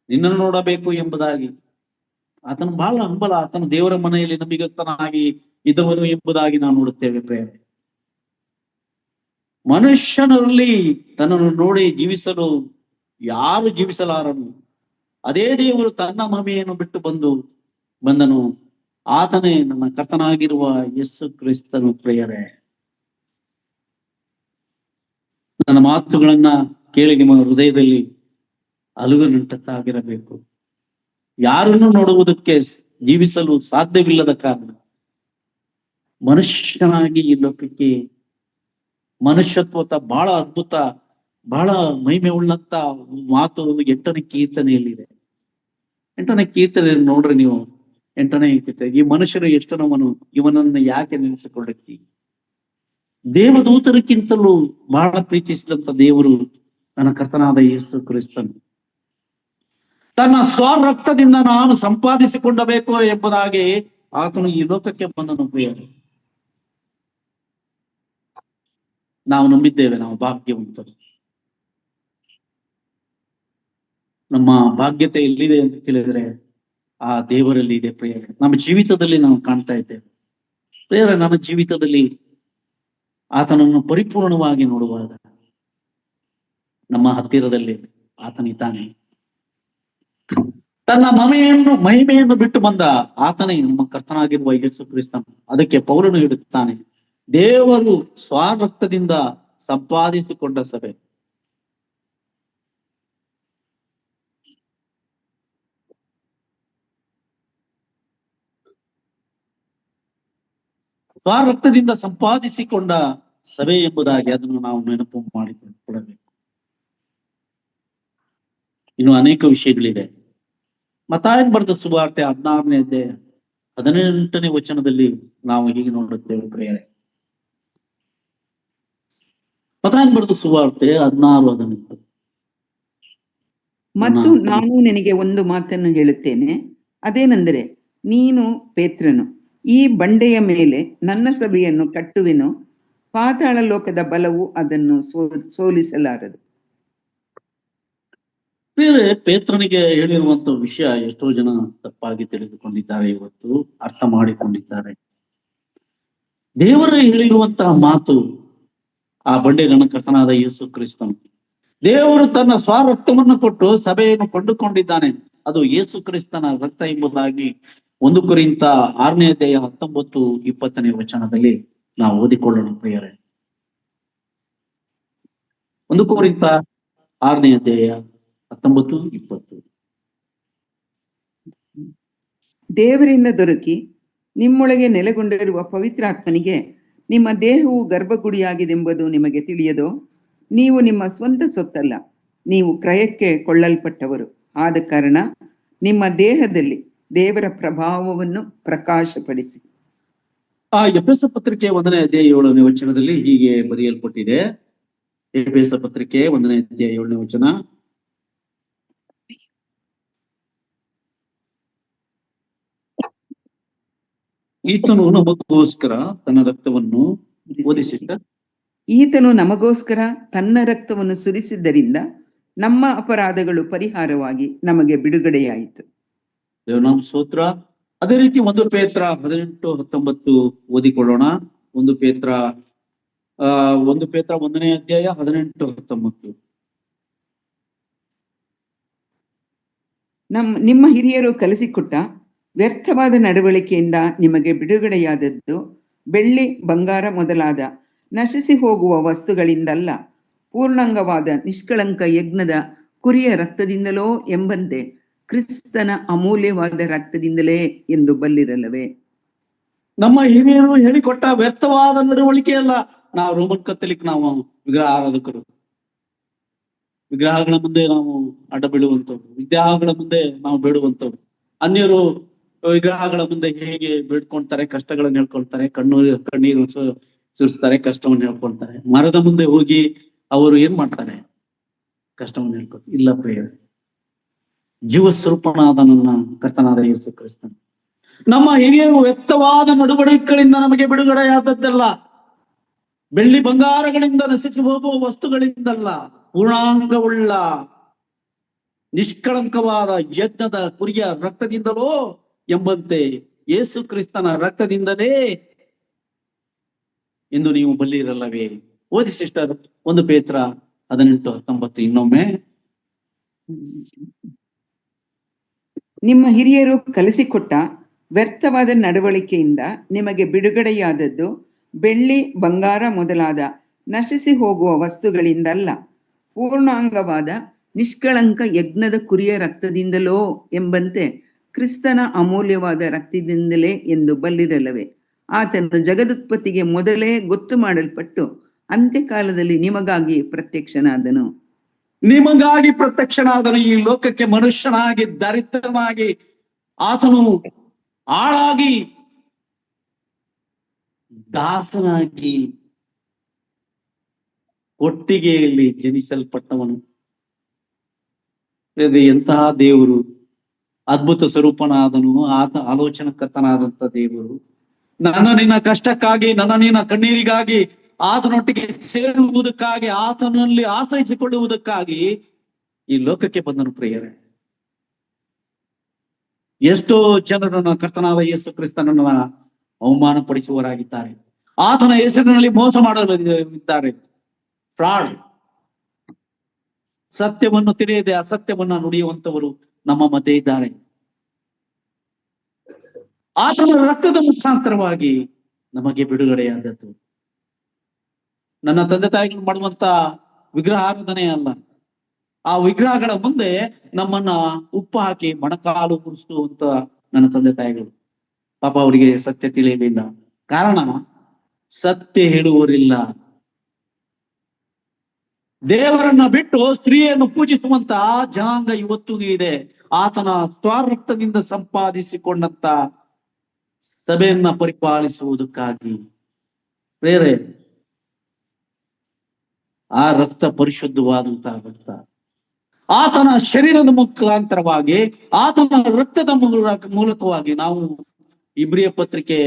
ನಿನ್ನನ್ನು ನೋಡಬೇಕು ಎಂಬುದಾಗಿ. ಆತನು ಬಹಳ ಹಂಬಲ, ಆತನು ದೇವರ ಮನೆಯಲ್ಲಿ ನಂಬಿಗಸ್ತನಾಗಿ ಇದ್ದವನು ಎಂಬುದಾಗಿ ನಾವು ನೋಡುತ್ತೇವೆ ಪ್ರಿಯರೇ. ಮನುಷ್ಯನಲ್ಲಿ ತನ್ನನ್ನು ನೋಡಿ ಜೀವಿಸಲು ಯಾರು ಜೀವಿಸಲಾರನು? ಅದೇ ದೇವರು ತನ್ನ ಮಹಿಮೆಯನ್ನು ಬಿಟ್ಟು ಬಂದನು. ಆತನೇ ನನ್ನ ಕರ್ತನಾಗಿರುವ ಯೇಸು ಕ್ರಿಸ್ತನು ಪ್ರಿಯರೇ. ನನ್ನ ಮಾತುಗಳನ್ನ ಕೇಳಿ ನಿಮ್ಮ ಹೃದಯದಲ್ಲಿ ಅಲುಗನುಂಟಾಗಿರಬೇಕು. ಯಾರನ್ನು ನೋಡುವುದಕ್ಕೆ ಜೀವಿಸಲು ಸಾಧ್ಯವಿಲ್ಲದ ಕಾರಣ ಮನುಷ್ಯನಾಗಿ ಈ ಲೋಕಕ್ಕೆ ಮನುಷ್ಯತ್ವದ ಬಹಳ ಅದ್ಭುತ, ಬಹಳ ಮಹಿಮೆ ಉಳ್ಳಂತ ಮಾತು 8ನೇ ಕೀರ್ತನೆಯಲ್ಲಿದೆ. 8ನೇ ಕೀರ್ತನೆ ನೋಡ್ರಿ ನೀವು. 8ನೇ ಕೀರ್ತನೆ, ಈ ಮನುಷ್ಯರು ಎಷ್ಟು ನಮ್ಮನು ಇವನನ್ನು ಯಾಕೆ ನೆನೆಸಿಕೊಳ್ಳುತ್ತಿ? ದೇವದೂತರಕ್ಕಿಂತಲೂ ಬಹಳ ಪ್ರೀತಿಸಿದಂತ ದೇವರು ನನ್ನ ಕರ್ತನಾದ ಯೇಸು ಕ್ರಿಸ್ತನು. ತನ್ನ ಸ್ವರಕ್ತದಿಂದ ನಾನು ಸಂಪಾದಿಸಿಕೊಂಡಬೇಕು ಎಂಬುದಾಗಿ ಆತನು ಈ ಲೋಕಕ್ಕೆ ಬಂದನು ಪ್ರಿಯರೇ. ನಾವು ನಂಬಿದ್ದೇವೆ, ನಾವು ಭಾಗ್ಯವಂತರು. ನಮ್ಮ ಭಾಗ್ಯತೆ ಎಲ್ಲಿದೆ ಅಂತ ಕೇಳಿದ್ರೆ ಆ ದೇವರಲ್ಲಿ ಇದೆ ಪ್ರಿಯರೇ. ನಮ್ಮ ಜೀವಿತದಲ್ಲಿ ನಾವು ಕಾಣ್ತಾ ಇದ್ದೇವೆ ಪ್ರಿಯರೇ. ನಮ್ಮ ಜೀವಿತದಲ್ಲಿ ಆತನನ್ನು ಪರಿಪೂರ್ಣವಾಗಿ ನೋಡುವಾಗ ನಮ್ಮ ಹತ್ತಿರದಲ್ಲಿ ಆತನಿದ್ದಾನೆ. ತನ್ನ ಮಹಿಮೆಯನ್ನು ಬಿಟ್ಟು ಬಂದ ಆತನೇ ನಮ್ಮ ಕರ್ತನಾಗಿರುವ ಯೇಸು ಕ್ರಿಸ್ತನು. ಅದಕ್ಕೆ ಪೌಲನು ಹೇಳುತ್ತಾನೆ, ದೇವರು ಸ್ವರಕ್ತದಿಂದ ಸಂಪಾದಿಸಿಕೊಂಡ ಸಭೆ. ಸ್ವರಕ್ತದಿಂದ ಸಂಪಾದಿಸಿಕೊಂಡ ಸಭೆ ಎಂಬುದಾಗಿ ಅದನ್ನು ನಾವು ನೆನಪು ಮಾಡಿಕೊಳ್ಳಬೇಕು. ಇನ್ನು ಅನೇಕ ವಿಷಯಗಳಿದೆ. ಮತ್ತಾಯನ ಬರೆದ ಸುವಾರ್ತೆ 16ನೇ ಅಧ್ಯಾಯ 18ನೇ ವಚನದಲ್ಲಿ ನಾವು ಹೀಗೆ ನೋಡುತ್ತೇವೆ ಪ್ರಿಯರೇ. ಮತ್ತಾಯನ ಬರೆದ ಸುವಾರ್ತೆ 16:18. ಮತ್ತು ನಾನು ನಿನಗೆ ಒಂದು ಮಾತನ್ನು ಹೇಳುತ್ತೇನೆ, ಅದೇನೆಂದರೆ, ನೀನು ಪೇತ್ರನು, ಈ ಬಂಡೆಯ ಮೇಲೆ ನನ್ನ ಸಭೆಯನ್ನು ಕಟ್ಟುವೆನು, ಪಾತಾಳ ಲೋಕದ ಬಲವು ಅದನ್ನು ಸೋಲಿಸಲಾರದು. ಬೇರೆ ಪೇತ್ರನಿಗೆ ಹೇಳಿರುವಂತ ವಿಷಯ ಎಷ್ಟೋ ಜನ ತಪ್ಪಾಗಿ ತಿಳಿದುಕೊಂಡಿದ್ದಾರೆ, ಇವತ್ತು ಅರ್ಥ ಮಾಡಿಕೊಂಡಿದ್ದಾರೆ. ದೇವರ ಹೇಳಿರುವಂತಹ ಮಾತು ಆ ಬಂಡೆ ನನ್ನ ಕರ್ತನಾದ ಯೇಸು ಕ್ರಿಸ್ತನು. ದೇವರು ತನ್ನ ಸ್ವರಕ್ತವನ್ನು ಕೊಟ್ಟು ಸಭೆಯನ್ನು ಕೊಂಡುಕೊಂಡಿದ್ದಾನೆ. ಅದು ಯೇಸು ಕ್ರಿಸ್ತನ ರಕ್ತ ಎಂಬುದಾಗಿ 1 ಕೊರಿಂಥ 6ನೇ ಅಧ್ಯಾಯ 19-20ನೇ ವಚನದಲ್ಲಿ ನಾವು ಓದಿಕೊಳ್ಳೋಣ ಪ್ರಿಯರೇ. 1 ಕೊರಿಂಥ 6ನೇ ಅಧ್ಯಾಯ 19, 20. ದೇವರಿಂದ ದೊರಕಿ ನಿಮ್ಮೊಳಗೆ ನೆಲೆಗೊಂಡಿರುವ ಪವಿತ್ರಾತ್ಮನಿಗೆ ನಿಮ್ಮ ದೇಹವು ಗರ್ಭಗುಡಿಯಾಗಿದೆಂಬುದು ನಿಮಗೆ ತಿಳಿಯದೋ? ನೀವು ನಿಮ್ಮ ಸ್ವಂತ ಸೊತ್ತಲ್ಲ, ನೀವು ಕ್ರಯಕ್ಕೆ ಕೊಳ್ಳಲ್ಪಟ್ಟವರು. ಆದ ಕಾರಣ ನಿಮ್ಮ ದೇಹದಲ್ಲಿ ದೇವರ ಪ್ರಭಾವವನ್ನು ಪ್ರಕಾಶಪಡಿಸಿ. ಎಫೆಸ ಪತ್ರಿಕೆ 1ನೇ ಅಧ್ಯಾಯ 7ನೇ ವಚನದಲ್ಲಿ ಹೀಗೆ ಬರೆಯಲ್ಪಟ್ಟಿದೆ. ಎಫೆಸ ಪತ್ರಿಕೆ 1ನೇ ಅಧ್ಯಾಯ 7ನೇ ವಚನ. ಈತನು ನಮಗೋಸ್ಕರ ತನ್ನ ರಕ್ತವನ್ನು ಒದಿಸಿದ ಈತನು ನಮಗೋಸ್ಕರ ತನ್ನ ರಕ್ತವನ್ನು ಸುರಿಸಿದ್ದರಿಂದ ನಮ್ಮ ಅಪರಾಧಗಳು ಪರಿಹಾರವಾಗಿ ನಮಗೆ ಬಿಡುಗಡೆಯಾಯಿತು. ದೇವನಾಮ ಸ್ತೋತ್ರ. ಅದೇ ರೀತಿ 1 ಪೇತ್ರ 18, 19 ಓದಿಕೊಳ್ಳೋಣ. 1 ಪೇತ್ರ 1ನೇ ಅಧ್ಯಾಯ 18, 19. ನಿಮ್ಮ ಹಿರಿಯರು ಕಲಿಸಿಕೊಟ್ಟ ವ್ಯರ್ಥವಾದ ನಡವಳಿಕೆಯಿಂದ ನಿಮಗೆ ಬಿಡುಗಡೆಯಾದದ್ದು ಬೆಳ್ಳಿ ಬಂಗಾರ ಮೊದಲಾದ ನಶಿಸಿ ಹೋಗುವ ವಸ್ತುಗಳಿಂದಲ್ಲ, ಪೂರ್ಣಾಂಗವಾದ ನಿಷ್ಕಳಂಕ ಯಜ್ಞದ ಕುರಿಯ ರಕ್ತದಿಂದಲೋ ಎಂಬಂತೆ ಕ್ರಿಸ್ತನ ಅಮೂಲ್ಯವಾದ ರಕ್ತದಿಂದಲೇ ಎಂದು ಬಲ್ಲಿರಲ್ಲವೇ? ನಮ್ಮ ಹಿರಿಯರು ಹೇಳಿಕೊಟ್ಟ ವ್ಯರ್ಥವಾದ ನಡವಳಿಕೆ ಅಲ್ಲ. ನಾವು ರೋಮನ್ ಕತ್ತಲಿಕ್, ನಾವು ವಿಗ್ರಹ ಆರಾಧಕರು. ವಿಗ್ರಹಗಳ ಮುಂದೆ ನಾವು ಅಡ್ಡ ಬೀಳುವಂತವ್ರು, ವಿಗ್ರಹಗಳ ಮುಂದೆ ನಾವು ಬೇಡುವಂತವ್ರು. ಅನ್ಯರು ವಿಗ್ರಹಗಳ ಮುಂದೆ ಹೇಗೆ ಬೇಡ್ಕೊಳ್ತಾರೆ, ಕಷ್ಟಗಳನ್ನು ಹೇಳ್ಕೊಳ್ತಾರೆ, ಕಣ್ಣೀರು ಸುರಿಸ್ತಾರೆ, ಕಷ್ಟವನ್ನು ಹೇಳ್ಕೊಳ್ತಾರೆ. ಮರದ ಮುಂದೆ ಹೋಗಿ ಅವರು ಏನ್ ಮಾಡ್ತಾರೆ? ಕಷ್ಟವನ್ನು ಹೇಳ್ಕೊಳ್ತಾರೆ. ಇಲ್ಲ ಪ್ರಿಯರೇ, ಜೀವ ಸ್ವರೂಪನಾದ ನನ್ನ ಕರ್ತನಾದ ಯೇಸು ಕ್ರಿಸ್ತನು ನಮ್ಮ ಹಿರಿಯರು ವ್ಯಕ್ತವಾದ ನಡವಳಿಕೆಗಳಿಂದ ನಮಗೆ ಬಿಡುಗಡೆಯಾದದ್ದಲ್ಲ, ಬೆಳ್ಳಿ ಬಂಗಾರಗಳಿಂದ ನಶಿಸಿ ಹೋಗುವ ವಸ್ತುಗಳಿಂದಲ್ಲ, ಪೂರ್ಣಾಂಗವುಳ್ಳ ನಿಷ್ಕಳಂಕವಾದ ಯಜ್ಞದ ಕುರಿಯ ರಕ್ತದಿಂದಲೋ ಎಂಬಂತೆ ಯೇಸು ಕ್ರಿಸ್ತನ ರಕ್ತದಿಂದಲೇ ಎಂದು ನೀವು ಬಲ್ಲಿರಲ್ಲವೇ? ಓದಿ ಸಿಸ್ಟರ್ 1 ಪೇತ್ರ 18, 19 ಇನ್ನೊಮ್ಮೆ. ನಿಮ್ಮ ಹಿರಿಯರು ಕಲಿಸಿಕೊಟ್ಟ ವ್ಯರ್ಥವಾದ ನಡವಳಿಕೆಯಿಂದ ನಿಮಗೆ ಬಿಡುಗಡೆಯಾದದ್ದು ಬೆಳ್ಳಿ ಬಂಗಾರ ಮೊದಲಾದ ನಶಿಸಿ ಹೋಗುವ ವಸ್ತುಗಳಿಂದಲ್ಲ, ಪೂರ್ಣಾಂಗವಾದ ನಿಷ್ಕಳಂಕ ಯಜ್ಞದ ಕುರಿಯ ರಕ್ತದಿಂದಲೋ ಎಂಬಂತೆ ಕ್ರಿಸ್ತನ ಅಮೂಲ್ಯವಾದ ರಕ್ತದಿಂದಲೇ ಎಂದು ಬಲ್ಲಿರಲ್ಲವೇ? ಆತನು ಜಗದುತ್ಪತ್ತಿಗೆ ಮೊದಲೇ ಗೊತ್ತು ಮಾಡಲ್ಪಟ್ಟು ಅಂತ್ಯಕಾಲದಲ್ಲಿ ನಿಮಗಾಗಿ ಪ್ರತ್ಯಕ್ಷನಾದನು. ಈ ಲೋಕಕ್ಕೆ ಮನುಷ್ಯನಾಗಿ, ದರಿದ್ರನಾಗಿ, ಆತನು ಆಳಾಗಿ, ದಾಸನಾಗಿ, ಒಟ್ಟಿಗೆಯಲ್ಲಿ ಜನಿಸಲ್ಪಟ್ಟವನು. ಎಂತಹ ದೇವರು! ಅದ್ಭುತ ಸ್ವರೂಪನಾದನು ಆತ, ಆಲೋಚನಕರ್ತನಾದಂತ ದೇವರು. ನನ್ನ ನಿನ್ನ ಕಷ್ಟಕ್ಕಾಗಿ, ನನ್ನ ನಿನ್ನ ಕಣ್ಣೀರಿಗಾಗಿ, ಆತನೊಟ್ಟಿಗೆ ಸೇರುವುದಕ್ಕಾಗಿ, ಆತನಲ್ಲಿ ಆಶ್ರಯಿಸಿಕೊಳ್ಳುವುದಕ್ಕಾಗಿ ಈ ಲೋಕಕ್ಕೆ ಬಂದನು. ಪ್ರಿಯರೇ, ಎಷ್ಟೋ ಜನರನ್ನ ಕರ್ತನಾದ ಯೇಸು ಕ್ರಿಸ್ತನನ್ನ ಅವಮಾನ ಪಡಿಸುವವರಾಗಿದ್ದಾರೆ. ಆತನ ಹೆಸರಿನಲ್ಲಿ ಮೋಸ ಮಾಡಲು ಇದ್ದಾರೆ. ಫ್ರಾಡ್, ಸತ್ಯವನ್ನು ತಿಳಿಯದೆ ಅಸತ್ಯವನ್ನ ನುಡಿಯುವಂತವರು ನಮ್ಮ ಮಧ್ಯೆ ಇದ್ದಾರೆ. ಆತನ ರಕ್ತದ ಮುಖಾಂತರವಾಗಿ ನಮಗೆ ಬಿಡುಗಡೆಯಾದದ್ದು. ನನ್ನ ತಂದೆ ತಾಯಿಗಳು ಮಾಡುವಂತ ವಿಗ್ರಹ ಆರಾಧನೆ ಅಲ್ಲ. ಆ ವಿಗ್ರಹಗಳ ಮುಂದೆ ನಮ್ಮನ್ನ ಉಪ್ಪು ಹಾಕಿ ಮೊಣಕಾಲು ಮುರಿಸುವಂತ ನನ್ನ ತಂದೆ ತಾಯಿಗಳು. ಪಾಪ ಅವರಿಗೆ ಸತ್ಯ ತಿಳಿಯಲಿಲ್ಲ. ಕಾರಣ, ಸತ್ಯ ಹೇಳುವರಿಲ್ಲ. ದೇವರನ್ನ ಬಿಟ್ಟು ಸ್ತ್ರೀಯನ್ನು ಪೂಜಿಸುವಂತ ಜನಾಂಗ ಇವತ್ತಿಗೂ ಇದೆ. ಆತನ ಸ್ವರಕ್ತದಿಂದ ಸಂಪಾದಿಸಿಕೊಂಡಂತ ಸಭೆಯನ್ನ ಪರಿಪಾಲಿಸುವುದಕ್ಕಾಗಿ. ಬೇರೆ ಆ ರಕ್ತ ಪರಿಶುದ್ಧವಾದಂತಹ ರಕ್ತ. ಆತನ ಶರೀರದ ಮುಖಾಂತರವಾಗಿ, ಆತನ ರಕ್ತದ ಮೂಲಕವಾಗಿ ನಾವು ಇಬ್ರಿಯ ಪತ್ರಿಕೆ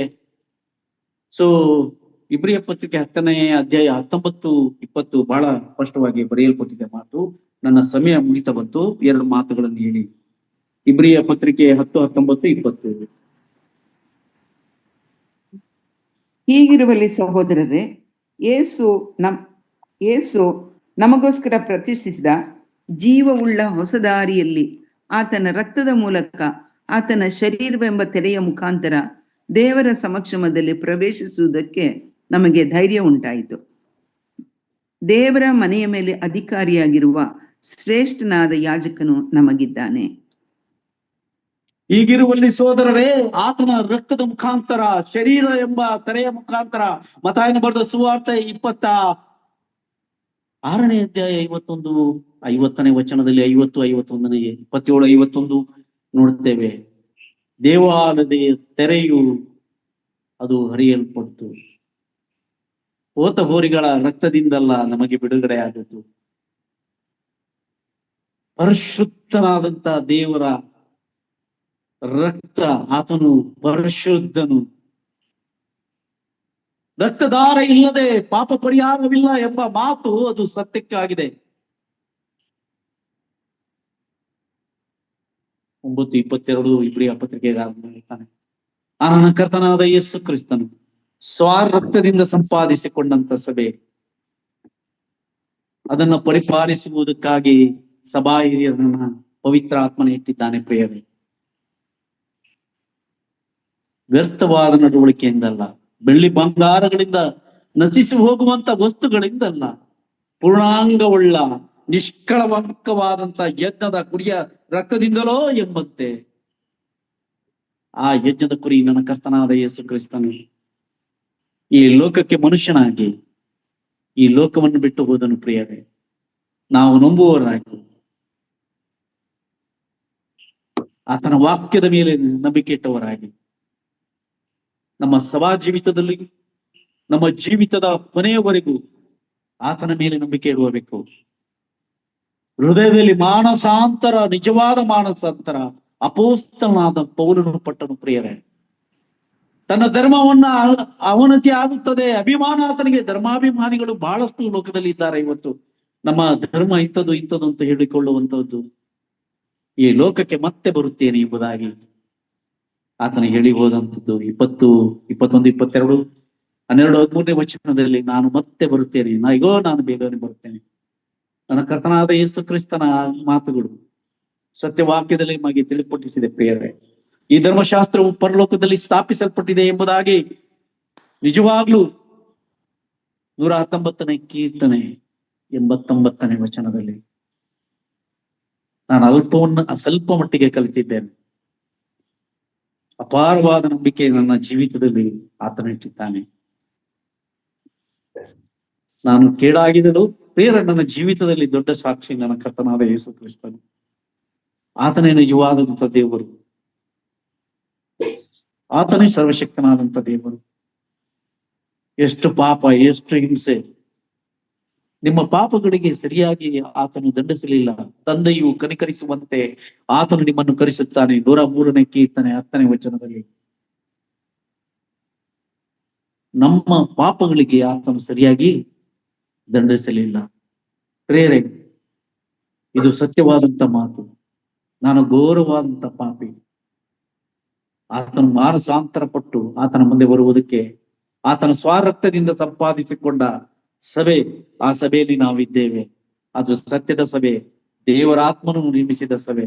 10ನೇ ಅಧ್ಯಾಯ 19, 20 ಬಹಳ ಸ್ಪಷ್ಟವಾಗಿ ಬರೆಯಲ್ಪಟ್ಟಿದೆ ಮಾತು. ನನ್ನ ಸಮಯ ಮುಗಿತ ಬಂತು. 2 ಮಾತುಗಳನ್ನು ಹೇಳಿ. ಇಬ್ರಿಯ ಪತ್ರಿಕೆ 10, 19, 20. ಹೀಗಿರುವಲ್ಲಿ ಸಹೋದರರೇ, ಯೇಸು ನಮಗೋಸ್ಕರ ಪ್ರತಿಷ್ಠಿಸಿದ ಜೀವವುಳ್ಳ ಹೊಸ ದಾರಿಯಲ್ಲಿ ಆತನ ರಕ್ತದ ಮೂಲಕ ಆತನ ಶರೀರವೆಂಬ ತೆರೆಯ ಮುಖಾಂತರ ದೇವರ ಸಮಕ್ಷಮದಲ್ಲಿ ಪ್ರವೇಶಿಸುವುದಕ್ಕೆ ನಮಗೆ ಧೈರ್ಯ ಉಂಟಾಯಿತು. ದೇವರ ಮನೆಯ ಮೇಲೆ ಅಧಿಕಾರಿಯಾಗಿರುವ ಶ್ರೇಷ್ಠನಾದ ಯಾಜಕನು ನಮಗಿದ್ದಾನೆ. ಹೀಗಿರುವಲ್ಲಿ ಸೋದರರೇ, ಆತನ ರಕ್ತದ ಮುಖಾಂತರ, ಶರೀರ ಎಂಬ ತೆರೆಯ ಮುಖಾಂತರ, ಮತ್ತಾಯನ ಬರೆದ ಸುವಾರ್ತೆ 26ನೇ ಅಧ್ಯಾಯ 50ನೇ ವಚನದಲ್ಲಿ 50, 51, 27, 51 ನೋಡುತ್ತೇವೆ. ದೇವಾಲಯದ ತೆರೆಯು ಅದು ಹರಿಯಲ್ಪಟ್ಟು ಹೋತ ಹೋರಿಗಳ ರಕ್ತದಿಂದಲ್ಲ ನಮಗೆ ಬಿಡುಗಡೆ ಆದದ್ದು. ಪರಿಶುದ್ಧನಾದಂತ ದೇವರ ರಕ್ತ, ಆತನು ಪರಿಶುದ್ಧನು. ರಕ್ತದಾರ ಇಲ್ಲದೆ ಪಾಪ ಪರಿಹಾರವಿಲ್ಲ ಎಂಬ ಮಾತು ಅದು ಸತ್ಯಕ್ಕಾಗಿದೆ. 9:22 ಇಬ್ರಿಯ ಪತ್ರಿಕೆಗಾರನು ಹೇಳ್ತಾನೆ, ಆ ನನ್ನ ಕರ್ತನಾದ ಯೇಸು ಕ್ರಿಸ್ತನು ಸ್ವರಕ್ತದಿಂದ ಸಂಪಾದಿಸಿಕೊಂಡಂತ ಸಭೆ, ಅದನ್ನ ಪರಿಪಾಲಿಸುವುದಕ್ಕಾಗಿ ಸಭಾ ಹಿರಿಯರನ್ನ ಪವಿತ್ರ ಆತ್ಮನ ಇಟ್ಟಿದ್ದಾನೆ. ಪ್ರಿಯವೇ, ವ್ಯರ್ಥವಾದ ನಡವಳಿಕೆಯಿಂದಲ್ಲ, ಬೆಳ್ಳಿ ಬಂಗಾರಗಳಿಂದ ನಶಿಸಿ ಹೋಗುವಂತ ವಸ್ತುಗಳಿಂದಲ್ಲ, ಪೂರ್ಣಾಂಗವುಳ್ಳ ನಿಷ್ಕಳಂಕವಾದಂತ ಯಜ್ಞದ ಕುರಿಯ ರಕ್ತದಿಂದಲೋ ಎಂಬಂತೆ ಆ ಯಜ್ಞದ ಕುರಿ ನನ್ನ ಕರ್ತನಾದ ಯೇಸು ಕ್ರಿಸ್ತನು ಈ ಲೋಕಕ್ಕೆ ಮನುಷ್ಯನಾಗಿ ಈ ಲೋಕವನ್ನು ಬಿಟ್ಟು ಹೋದನು. ಪ್ರಿಯವೇ, ನಾವು ನಂಬುವವರಾಗಿ ಆತನ ವಾಕ್ಯದ ಮೇಲೆ ನಂಬಿಕೆ ಇಟ್ಟವರಾಗಿ ನಮ್ಮ ಸಭಾ ಜೀವಿತದಲ್ಲಿ, ನಮ್ಮ ಜೀವಿತದ ಕೊನೆಯವರೆಗೂ ಆತನ ಮೇಲೆ ನಂಬಿಕೆ ಇಡಬೇಕು. ಹೃದಯದಲ್ಲಿ ಮಾನಸಾಂತರ, ನಿಜವಾದ ಮಾನಸಾಂತರ ಅಪೋಸ್ತಲನಾದ ಪೌಲನು ಪಟ್ಟನು. ಪ್ರಿಯರೇ, ತನ್ನ ಧರ್ಮವನ್ನ ಅವನತಿ ಆಗುತ್ತದೆ, ಅಭಿಮಾನ ಆತನಿಗೆ. ಧರ್ಮಾಭಿಮಾನಿಗಳು ಬಹಳಷ್ಟು ಲೋಕದಲ್ಲಿ ಇದ್ದಾರೆ. ಇವತ್ತು ನಮ್ಮ ಧರ್ಮ ಇಂಥದ್ದು ಅಂತ ಹೇಳಿಕೊಳ್ಳುವಂತದ್ದು ಈ ಲೋಕಕ್ಕೆ ಮತ್ತೆ ಬರುತ್ತೇನೆ ಎಂಬುದಾಗಿ ಆತನ ಹೇಳಿ ಹೋದಂಥದ್ದು 20, 21, 22, 12, 13ನೇ ವಚನದಲ್ಲಿ ನಾನು ಮತ್ತೆ ಬರುತ್ತೇನೆ, ನಾನು ಬೇಗನೆ ಬರುತ್ತೇನೆ. ನನ್ನ ಕರ್ತನಾದ ಯೇಸು ಕ್ರಿಸ್ತನ ಮಾತುಗಳು ಸತ್ಯವಾಕ್ಯದಲ್ಲಿ ನಮಗೆ ತಿಳಿಪಡಿಸಿದೆ. ಪ್ರಿಯರೇ, ಈ ಧರ್ಮಶಾಸ್ತ್ರವು ಪರಲೋಕದಲ್ಲಿ ಸ್ಥಾಪಿಸಲ್ಪಟ್ಟಿದೆ ಎಂಬುದಾಗಿ ನಿಜವಾಗ್ಲೂ 119ನೇ ಕೀರ್ತನೆ 89ನೇ ವಚನದಲ್ಲಿ ನಾನು ಸ್ವಲ್ಪ ಮಟ್ಟಿಗೆ ಕಲಿತಿದ್ದೇನೆ. ಅಪಾರವಾದ ನಂಬಿಕೆ ನನ್ನ ಜೀವಿತದಲ್ಲಿ ಆತನಿಟ್ಟಿದ್ದಾನೆ. ನಾನು ಕೇಡಾಗಿದಳು ಪ್ರಿಯರ, ನನ್ನ ಜೀವಿತದಲ್ಲಿ ದೊಡ್ಡ ಸಾಕ್ಷಿ ನನ್ನ ಕರ್ತನಾದ ಯೇಸು ಕ್ರಿಸ್ತನು. ಆತನೇ ನಿಜವಾದಂತ ದೇವರು, ಆತನೇ ಸರ್ವಶಕ್ತನಾದಂತ ದೇವರು. ಎಷ್ಟು ಪಾಪ, ಎಷ್ಟು ಹಿಂಸೆ, ನಿಮ್ಮ ಪಾಪಗಳಿಗೆ ಸರಿಯಾಗಿ ಆತನು ದಂಡಿಸಲಿಲ್ಲ. ತಂದೆಯು ಕನಿಕರಿಸುವಂತೆ ಆತನು ನಿಮ್ಮನ್ನು ಕರೆಸುತ್ತಾನೆ. 103ನೇ ಕೀರ್ತನೆ 10ನೇ ವಚನದಲ್ಲಿ ನಮ್ಮ ಪಾಪಗಳಿಗೆ ಆತನು ಸರಿಯಾಗಿ ದಂಡಿಸಲಿಲ್ಲ. ಪ್ರೇರೆ, ಇದು ಸತ್ಯವಾದಂತ ಮಾತು. ನಾನು ಘೋರವಾದಂತ ಪಾಪಿ. ಆತನು ಮಾನಸಾಂತರ ಪಟ್ಟು ಆತನ ಮುಂದೆ ಬರುವುದಕ್ಕೆ ಆತನ ಸ್ವರಕ್ತದಿಂದ ಸಂಪಾದಿಸಿಕೊಂಡ ಸಭೆ, ಆ ಸಭೆಯಲ್ಲಿ ನಾವಿದ್ದೇವೆ. ಅದು ಸತ್ಯದ ಸಭೆ, ದೇವರ ಆತ್ಮನು ನಿರ್ಮಿಸಿದ ಸಭೆ,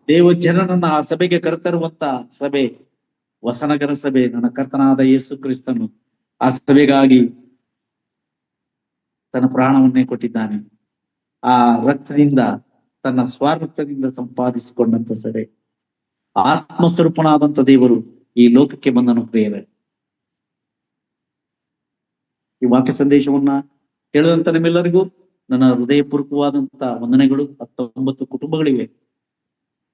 ದೇವ ಜನರನ್ನ ಆ ಸಭೆಗೆ ಕರೆತರುವಂತ ಸಭೆ, ವಸನಗರ ಸಭೆ. ನನ್ನ ಕರ್ತನಾದ ಯೇಸು ಕ್ರಿಸ್ತನು ಆ ಸಭೆಗಾಗಿ ತನ್ನ ಪ್ರಾಣವನ್ನೇ ಕೊಟ್ಟಿದ್ದಾನೆ. ಆ ರಕ್ತದಿಂದ, ತನ್ನ ಸ್ವರಕ್ತದಿಂದ ಸಂಪಾದಿಸಿಕೊಂಡಂತ ಸಭೆ, ಆತ್ಮಸ್ವರೂಪನಾದಂತ ದೇವರು ಈ ಲೋಕಕ್ಕೆ ಬಂದನು. ಪ್ರಿಯರೇ, ಈ ವಾಕ್ಯ ಸಂದೇಶವನ್ನ ಕೇಳಿದಂತ ನಿಮ್ಮೆಲ್ಲರಿಗೂ ನನ್ನ ಹೃದಯಪೂರ್ವಕವಾದಂತ ವಂದನೆಗಳು. 19 ಕುಟುಂಬಗಳಿವೆ.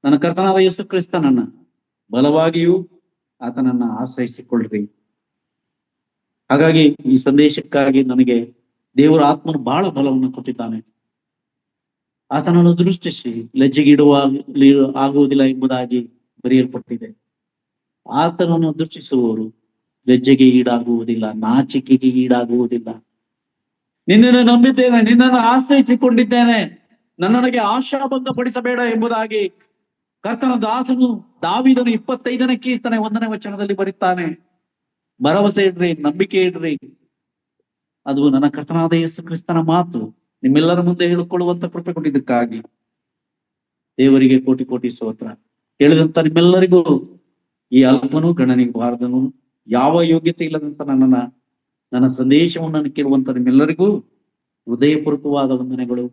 ನನ್ನ ಕರ್ತನಾದ ಯೇಸು ಕ್ರಿಸ್ತನನ್ನ ಬಲವಾಗಿಯೂ ಆತನನ್ನ ಆಶ್ರಯಿಸಿಕೊಳ್ಳ್ರಿ. ಹಾಗಾಗಿ ಈ ಸಂದೇಶಕ್ಕಾಗಿ ನನಗೆ ದೇವರ ಆತ್ಮನು ಬಹಳ ಬಲವನ್ನು ಕೊಟ್ಟಿದ್ದಾನೆ. ಆತನನ್ನು ದೃಷ್ಟಿಸಿ ಲಜ್ಜೆಗಿಡುವ ಆಗುವುದಿಲ್ಲ ಎಂಬುದಾಗಿ ಬರೆಯಲ್ಪಟ್ಟಿದೆ. ಆತನನ್ನು ದೃಷ್ಟಿಸುವವರು ಲಜ್ಜೆಗೆ ಈಡಾಗುವುದಿಲ್ಲ, ನಾಚಿಕೆಗೆ ಈಡಾಗುವುದಿಲ್ಲ. ನಿನ್ನನ್ನು ನಂಬಿದ್ದೇನೆ, ನಿನ್ನನ್ನು ಆಶ್ರಯಿಸಿಕೊಂಡಿದ್ದೇನೆ, ನನ್ನನಿಗೆ ಆಶಾಭಂಗ ಪಡಿಸಬೇಡ ಎಂಬುದಾಗಿ ಕರ್ತನ ದಾಸನು ದಾವೀದನು 25ನೇ ಕೀರ್ತನೆ 1ನೇ ವಚನದಲ್ಲಿ ಬರೀತಾನೆ. ಭರವಸೆ ಇಡ್ರಿ, ನಂಬಿಕೆ ಇಡ್ರಿ. ಅದು ನನ್ನ ಕರ್ತನಾದ ಯೇಸು ಕ್ರಿಸ್ತನ ಮಾತು ನಿಮ್ಮೆಲ್ಲರ ಮುಂದೆ ಹೇಳಿಕೊಳ್ಳುವಂತ ಕೃಪೆ ಕೊಟ್ಟಿದ್ದಕ್ಕಾಗಿ ದೇವರಿಗೆ ಕೋಟಿ ಕೋಟಿ ಸ್ತೋತ್ರ. ಹೇಳಿದಂತ ನಿಮ್ಮೆಲ್ಲರಿಗೂ ಈ ಅಲ್ಪನು ಗಣನಿಗೆ ಬಾರದನು, ಯಾವ ಯೋಗ್ಯತೆ ಇಲ್ಲದಂತ ನನ್ನ ಸಂದೇಶವನ್ನು ಕೇಳುವಂತ ನಿಮ್ಮೆಲ್ಲರಿಗೂ ಹೃದಯಪೂರ್ವಕವಾದ ವಂದನೆಗಳು.